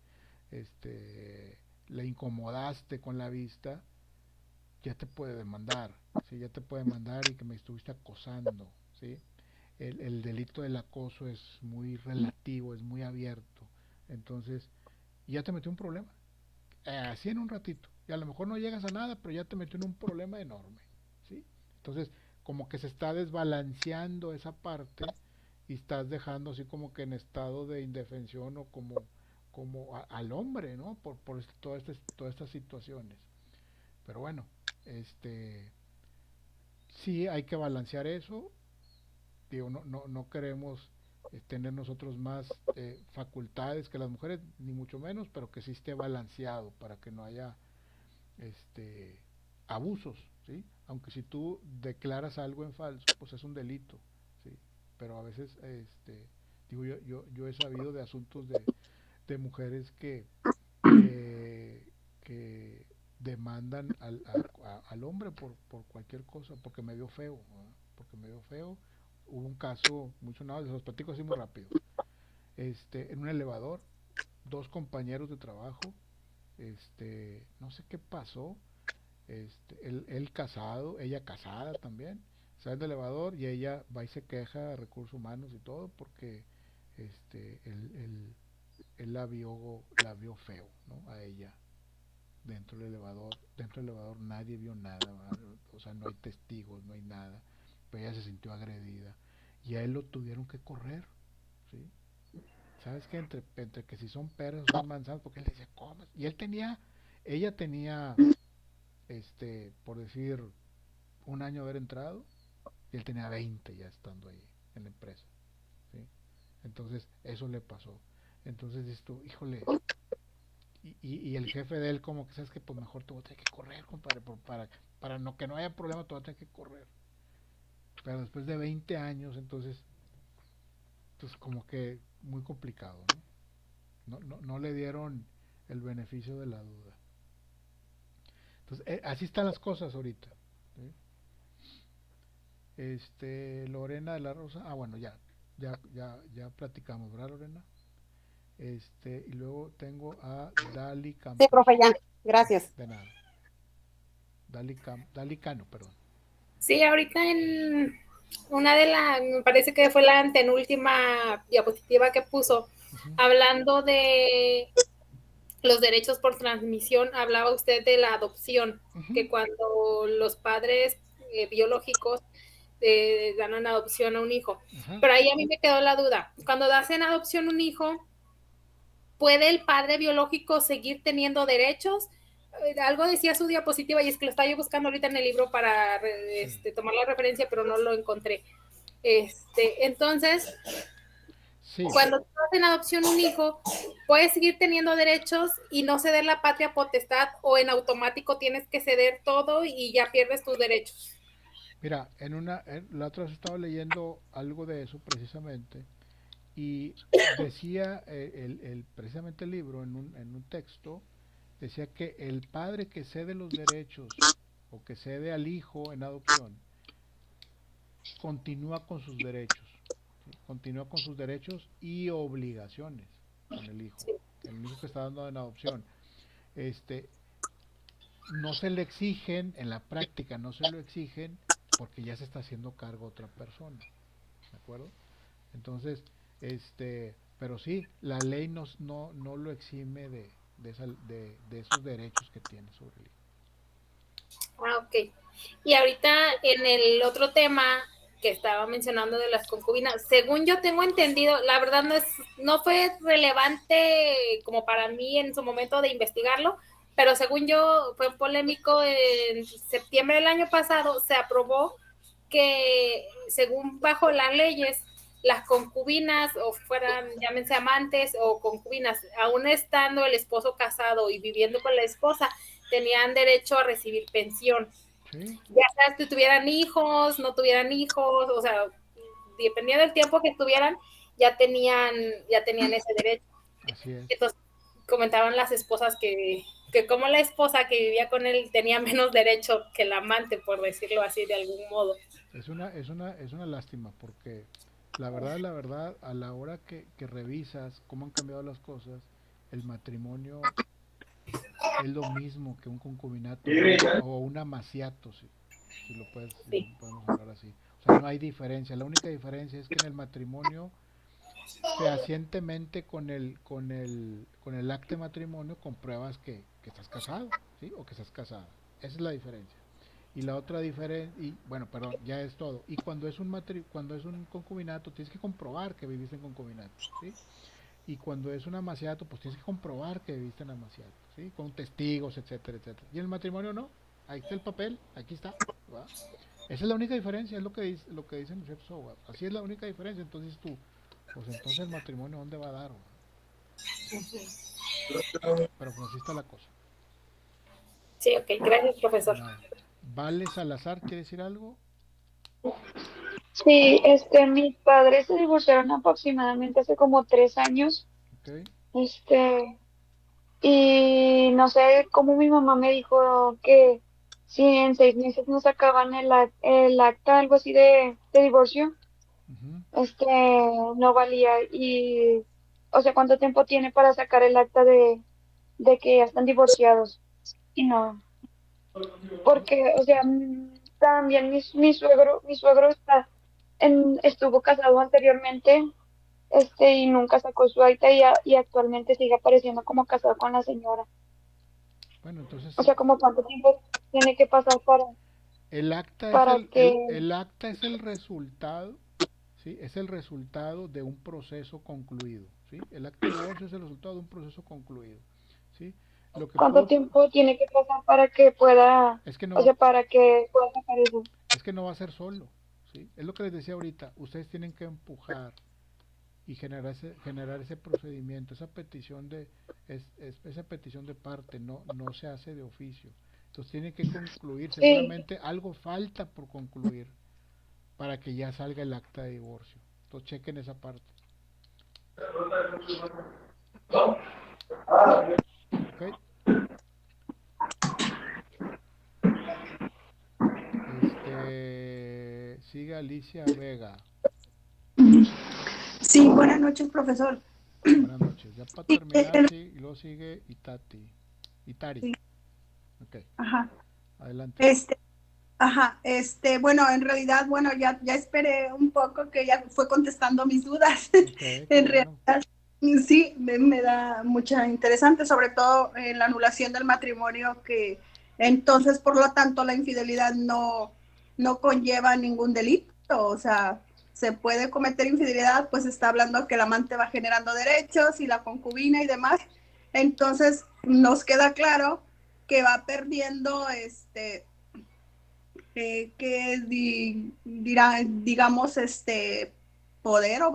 [SPEAKER 2] la incomodaste con la vista, ya te puede demandar, ¿sí? Ya te puede demandar y que me estuviste acosando, ¿sí? El delito del acoso es muy relativo, es muy abierto. Entonces, ya te metió un problema. Así en un ratito. Y a lo mejor no llegas a nada, pero ya te metió en un problema enorme, ¿sí? Entonces, como que se está desbalanceando esa parte y estás dejando así como que en estado de indefensión o al hombre, ¿no? Por todas estas situaciones. Pero bueno, sí hay que balancear eso. Digo, no queremos tener nosotros más facultades que las mujeres, ni mucho menos, pero que sí esté balanceado para que no haya abusos, ¿sí? Aunque si tú declaras algo en falso, pues es un delito, ¿sí? Pero a veces, digo, yo he sabido de asuntos de mujeres que demandan al hombre por cualquier cosa, porque me vio feo, ¿verdad? Porque me vio feo. Hubo un caso muy sonado, les los platico así muy rápido. En un elevador, dos compañeros de trabajo, no sé qué pasó, él casado, ella casada también, sale del elevador y ella va y se queja a recursos humanos y todo porque él la vio feo, ¿no? A ella dentro del elevador nadie vio nada, ¿verdad? O sea, no hay testigos, no hay nada, pero ella se sintió agredida y a él lo tuvieron que correr, ¿sí? ¿Sabes qué? Entre que si son peras o son manzanas, porque él decía, ¿cómo? Y ella tenía, por decir, un año de haber entrado, y él tenía 20 ya estando ahí en la empresa, ¿sí? Entonces, eso le pasó. Entonces dices tú, híjole, y el jefe de él como que, ¿sabes que Pues mejor te voy a tener que correr, compadre, para no, que no haya problema, te voy a tener que correr. Pero después de 20 años, entonces, pues como que muy complicado, ¿no? No le dieron el beneficio de la duda. Entonces, así están las cosas ahorita, ¿sí? Lorena de la Rosa, bueno, ya platicamos, ¿verdad, Lorena? Y luego tengo a Dali
[SPEAKER 8] Sí,
[SPEAKER 2] Campos.
[SPEAKER 8] profe, ya. Gracias.
[SPEAKER 2] De nada. Dali Cano, perdón.
[SPEAKER 9] Sí, ahorita en una me parece que fue la anteúltima diapositiva que puso, hablando de los derechos por transmisión, hablaba usted de la adopción, que cuando los padres biológicos dan en adopción a un hijo. Pero ahí a mí me quedó la duda. Cuando das en adopción un hijo, ¿puede el padre biológico seguir teniendo derechos? Algo decía su diapositiva y es que lo estaba yo buscando ahorita en el libro para tomar la referencia, pero no lo encontré. Entonces, cuando tú das en adopción un hijo, puedes seguir teniendo derechos y no ceder la patria potestad, o en automático tienes que ceder todo y ya pierdes tus derechos.
[SPEAKER 2] Mira, la otra vez estaba leyendo algo de eso precisamente y decía precisamente el libro en un texto, decía que el padre que cede los derechos o que cede al hijo en adopción continúa con sus derechos, ¿sí? Continúa con sus derechos y obligaciones con el hijo que está dando en adopción. No se le exigen, en la práctica no se lo exigen porque ya se está haciendo cargo otra persona, ¿de acuerdo? Entonces, pero sí, la ley no lo exime de esos derechos que tiene sobre el hijo.
[SPEAKER 9] Ok. Y ahorita en el otro tema que estaba mencionando de las concubinas, según yo tengo entendido, la verdad no fue relevante como para mí en su momento de investigarlo, pero según yo fue polémico. En septiembre del año pasado se aprobó que, según bajo las leyes, las concubinas, o fueran, llámense amantes o concubinas, aún estando el esposo casado y viviendo con la esposa, tenían derecho a recibir pensión. ¿Sí? Ya sea que tuvieran hijos, no tuvieran hijos, o sea, dependiendo del tiempo que estuvieran, ya tenían ese derecho.
[SPEAKER 2] Así es.
[SPEAKER 9] Entonces, comentaban las esposas que como la esposa que vivía con él tenía menos derecho que el amante, por decirlo así de algún modo.
[SPEAKER 2] Es una lástima, porque la verdad, a la hora que revisas cómo han cambiado las cosas, el matrimonio es lo mismo que un concubinato o un amaciato, si lo podemos hablar así. O sea, no hay diferencia. La única diferencia es que en el matrimonio, fehacientemente con el acta de matrimonio, compruebas que estás casado, ¿sí? O que estás casada. Esa es la diferencia. Y la otra diferencia, ya es todo. Y cuando es un concubinato, tienes que comprobar que viviste en concubinato, ¿sí? Y cuando es un amaciato, pues tienes que comprobar que viviste en amaciato, ¿sí? Con testigos, etcétera, etcétera. Y en el matrimonio no, ahí está el papel, aquí está, ¿va? Esa es la única diferencia, es lo que dicen los ciertos abogados. Así es la única diferencia. Entonces entonces el matrimonio, ¿dónde va a dar? Pero pues así está la cosa.
[SPEAKER 9] Sí, ok, gracias, profesor.
[SPEAKER 2] Vale Salazar, ¿quiere decir algo?
[SPEAKER 10] Sí, mis padres se divorciaron aproximadamente hace como 3 años.
[SPEAKER 2] Okay.
[SPEAKER 10] Y no sé cómo mi mamá me dijo que si en 6 meses no sacaban el acta, algo así de divorcio, no valía. Y o sea, cuánto tiempo tiene para sacar el acta de que ya están divorciados. Y no, porque, o sea, también mi suegro estuvo casado anteriormente, y nunca sacó su acta y actualmente sigue apareciendo como casado con la señora.
[SPEAKER 2] Bueno, entonces
[SPEAKER 10] O sea, como cuánto tiempo tiene que pasar
[SPEAKER 2] el acta es
[SPEAKER 10] para que,
[SPEAKER 2] el acta es el resultado, ¿sí? Es el resultado de un proceso concluido, ¿sí? El acta de divorcio es el resultado de un proceso concluido, ¿sí? Lo que
[SPEAKER 10] cuánto
[SPEAKER 2] puedo,
[SPEAKER 10] tiempo tiene que pasar para que pueda,
[SPEAKER 2] es que
[SPEAKER 10] o
[SPEAKER 2] no,
[SPEAKER 10] sea, para que pueda sacar eso.
[SPEAKER 2] es que no va a ser solo, ¿sí? Es lo que les decía ahorita, ustedes tienen que empujar y generar ese procedimiento, esa petición de parte no se hace de oficio. Entonces tiene que concluir,
[SPEAKER 10] Sí,
[SPEAKER 2] seguramente algo falta por concluir para que ya salga el acta de divorcio. Entonces chequen esa parte. ¿Ok? Sigue Alicia Vega.
[SPEAKER 13] Sí, buenas noches, profesor.
[SPEAKER 2] Buenas noches. Ya para
[SPEAKER 13] Sí,
[SPEAKER 2] terminar, sí, y luego sigue Itari.
[SPEAKER 13] sí,
[SPEAKER 2] Ok,
[SPEAKER 13] ajá.
[SPEAKER 2] adelante.
[SPEAKER 13] Bueno, en realidad, bueno, ya esperé un poco que ya fue contestando mis dudas.
[SPEAKER 2] Ok, qué
[SPEAKER 13] En
[SPEAKER 2] bueno.
[SPEAKER 13] realidad, sí, me da mucha interesante, sobre todo en la anulación del matrimonio, que entonces, por lo tanto, la infidelidad no conlleva ningún delito, o sea, se puede cometer infidelidad, pues está hablando que el amante va generando derechos y la concubina y demás. Entonces, nos queda claro que va perdiendo digamos, poder o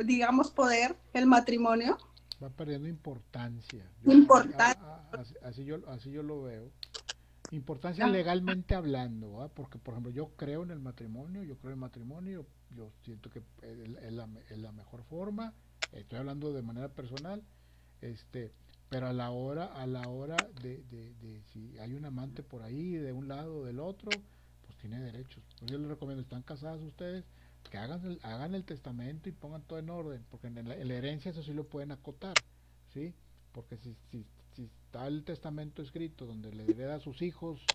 [SPEAKER 13] digamos, poder el matrimonio.
[SPEAKER 2] Va perdiendo importancia.
[SPEAKER 13] Importante.
[SPEAKER 2] Así yo lo veo. Importancia legalmente hablando, ¿verdad? Porque, por ejemplo, yo creo en el matrimonio, yo siento que es la mejor forma, estoy hablando de manera personal, pero a la hora de si hay un amante por ahí, de un lado o del otro, pues tiene derechos. Pues yo les recomiendo, están casados ustedes, que hagan el testamento y pongan todo en orden, porque en la herencia eso sí lo pueden acotar, ¿sí? Porque si está el testamento escrito donde le hereda a sus hijos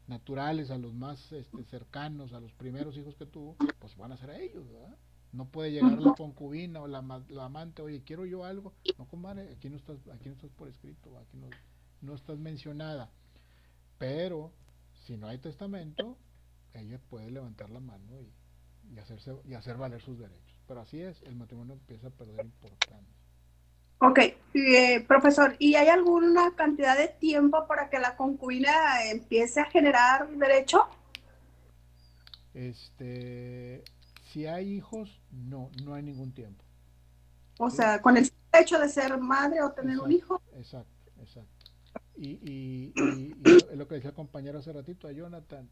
[SPEAKER 2] naturales, a los más cercanos, a los primeros hijos que tuvo, pues van a ser a ellos, ¿verdad? No puede llegar la concubina o la amante, oye, quiero yo algo. No, comadre, aquí no estás por escrito, aquí no estás mencionada. Pero si no hay testamento, ella puede levantar la mano y hacer valer sus derechos. Pero así es, el matrimonio empieza a perder importancia.
[SPEAKER 13] Ok, profesor, ¿y hay alguna cantidad de tiempo para que la concubina empiece a generar derecho?
[SPEAKER 2] Si hay hijos, no hay ningún tiempo.
[SPEAKER 13] O
[SPEAKER 2] ¿Sí?
[SPEAKER 13] sea, con el hecho de ser madre o tener un hijo.
[SPEAKER 2] Exacto. Y lo que decía el compañero hace ratito, a Jonathan,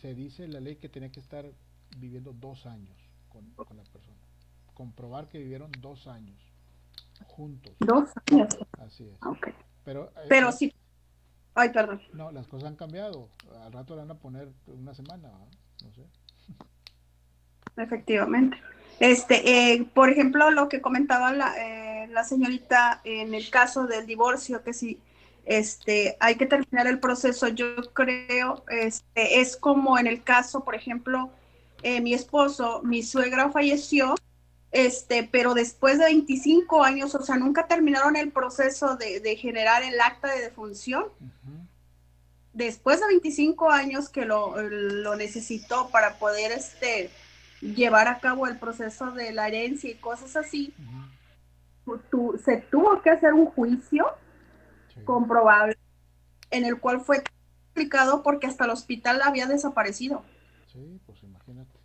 [SPEAKER 2] se dice en la ley que tiene que estar viviendo 2 años con la persona. Comprobar que vivieron 2 años juntos.
[SPEAKER 13] 2 años.
[SPEAKER 2] Así es.
[SPEAKER 13] Okay.
[SPEAKER 2] Pero
[SPEAKER 13] sí. Ay, perdón.
[SPEAKER 2] No, las cosas han cambiado. Al rato le van a poner una semana, no sé.
[SPEAKER 13] Efectivamente. Por ejemplo, lo que comentaba la señorita en el caso del divorcio, que si hay que terminar el proceso, yo creo, es como en el caso, por ejemplo, mi suegra falleció, pero después de 25 años, o sea, nunca terminaron el proceso de generar el acta de defunción. Uh-huh. Después de 25 años que lo necesitó para poder llevar a cabo el proceso de la herencia y cosas así, se tuvo que hacer un juicio comprobable en el cual fue complicado porque hasta el hospital había desaparecido.
[SPEAKER 2] Sí, pues imagínate.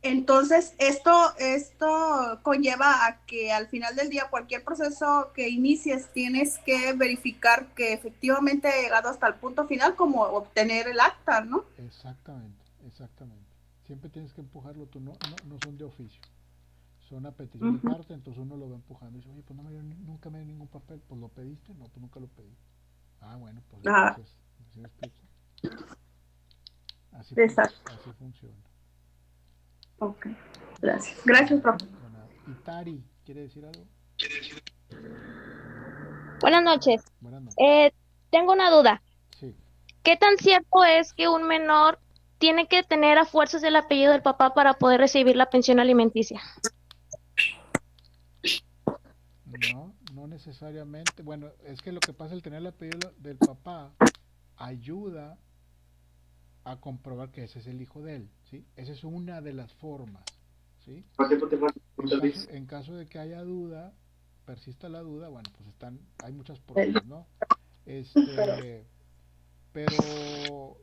[SPEAKER 13] Entonces, esto conlleva a que al final del día cualquier proceso que inicies tienes que verificar que efectivamente ha llegado hasta el punto final, como obtener el acta, ¿no?
[SPEAKER 2] Exactamente. Siempre tienes que empujarlo, tú no son de oficio. Son a petición de parte, entonces uno lo va empujando y dice, oye, pues nunca me dio ningún papel, pues lo pediste, no, pues nunca lo pedí. Ah, bueno, pues entonces, ¿sí me explico? Así funciona.
[SPEAKER 13] Ok, gracias. Gracias, profe.
[SPEAKER 2] Itari, ¿quiere decir algo?
[SPEAKER 14] Buenas noches.
[SPEAKER 2] Buenas noches.
[SPEAKER 14] Tengo una duda.
[SPEAKER 2] Sí.
[SPEAKER 14] ¿Qué tan cierto es que un menor tiene que tener a fuerzas el apellido del papá para poder recibir la pensión alimenticia?
[SPEAKER 2] No, no necesariamente. Bueno, es que lo que pasa, el tener el apellido del papá ayuda a comprobar que ese es el hijo de él, ¿sí? Esa es una de las formas, ¿sí? En caso de que haya duda, persista la duda, bueno, pues hay muchas pruebas, ¿no? Pero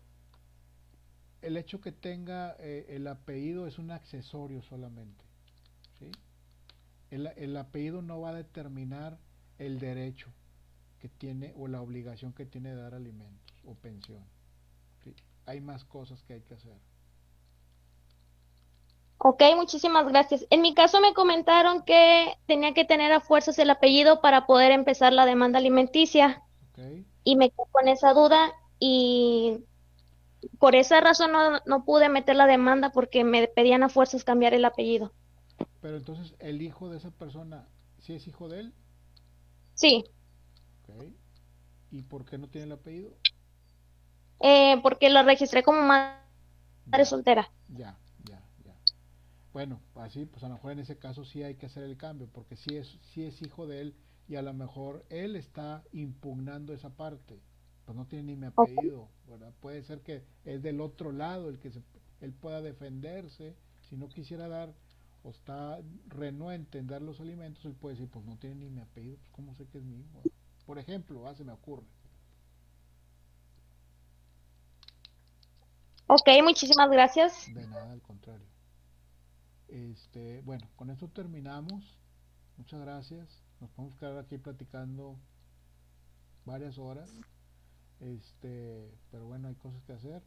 [SPEAKER 2] el hecho que tenga el apellido es un accesorio solamente, ¿sí? El apellido no va a determinar el derecho que tiene o la obligación que tiene de dar alimentos o pensión, ¿sí? Hay más cosas que hay que hacer.
[SPEAKER 14] Ok, muchísimas gracias. En mi caso me comentaron que tenía que tener a fuerzas el apellido para poder empezar la demanda alimenticia.
[SPEAKER 2] Okay.
[SPEAKER 14] Y me quedé con esa duda y por esa razón no pude meter la demanda porque me pedían a fuerzas cambiar el apellido.
[SPEAKER 2] Pero entonces, ¿el hijo de esa persona sí es hijo de él?
[SPEAKER 14] Sí.
[SPEAKER 2] Okay. ¿Y por qué no tiene el apellido?
[SPEAKER 14] Porque lo registré como madre soltera.
[SPEAKER 2] Ya. Bueno, así, pues a lo mejor en ese caso sí hay que hacer el cambio, porque sí es hijo de él y a lo mejor él está impugnando esa parte, pues no tiene ni mi apellido, ¿verdad? Puede ser que es del otro lado el que él pueda defenderse, si no quisiera dar o está renuente en dar los alimentos, él puede decir, pues no tiene ni mi apellido, pues cómo sé que es mi hijo. Por ejemplo, se me ocurre.
[SPEAKER 14] Ok, muchísimas gracias.
[SPEAKER 2] De nada, al contrario. Bueno, con esto terminamos. Muchas gracias. Nos podemos quedar aquí platicando varias horas. Pero bueno, hay cosas que hacer.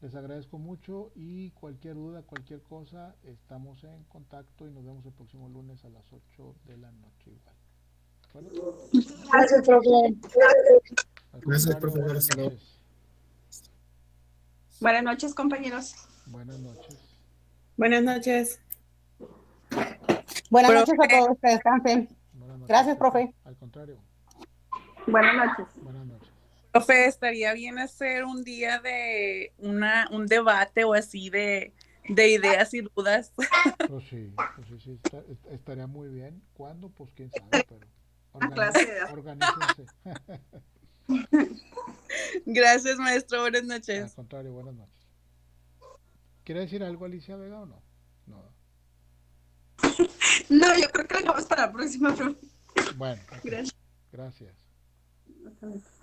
[SPEAKER 2] Les agradezco mucho y cualquier duda, cualquier cosa, estamos en contacto y nos vemos el próximo lunes a las 8 de la noche igual. ¿Bueno?
[SPEAKER 13] Gracias, profe.
[SPEAKER 6] Gracias, profe.
[SPEAKER 2] Buenas noches.
[SPEAKER 13] Buenas noches, compañeros.
[SPEAKER 2] Buenas noches.
[SPEAKER 12] Buenas noches.
[SPEAKER 8] Buenas noches a todos, que descansen. Gracias, profe.
[SPEAKER 2] Al contrario.
[SPEAKER 13] Buenas noches.
[SPEAKER 2] Buenas noches.
[SPEAKER 12] Profe, estaría bien hacer un día de un debate o así de ideas y dudas.
[SPEAKER 2] Pues sí, estaría muy bien. ¿Cuándo? Pues quién sabe, pero organícense.
[SPEAKER 12] Gracias, maestro. Buenas
[SPEAKER 2] Al
[SPEAKER 12] noches.
[SPEAKER 2] contrario, buenas noches. ¿Quiere decir algo Alicia Vega o no? No.
[SPEAKER 13] No, yo creo que lo dejamos para la próxima, profe.
[SPEAKER 2] Bueno, okay.
[SPEAKER 13] Gracias.
[SPEAKER 2] Gracias.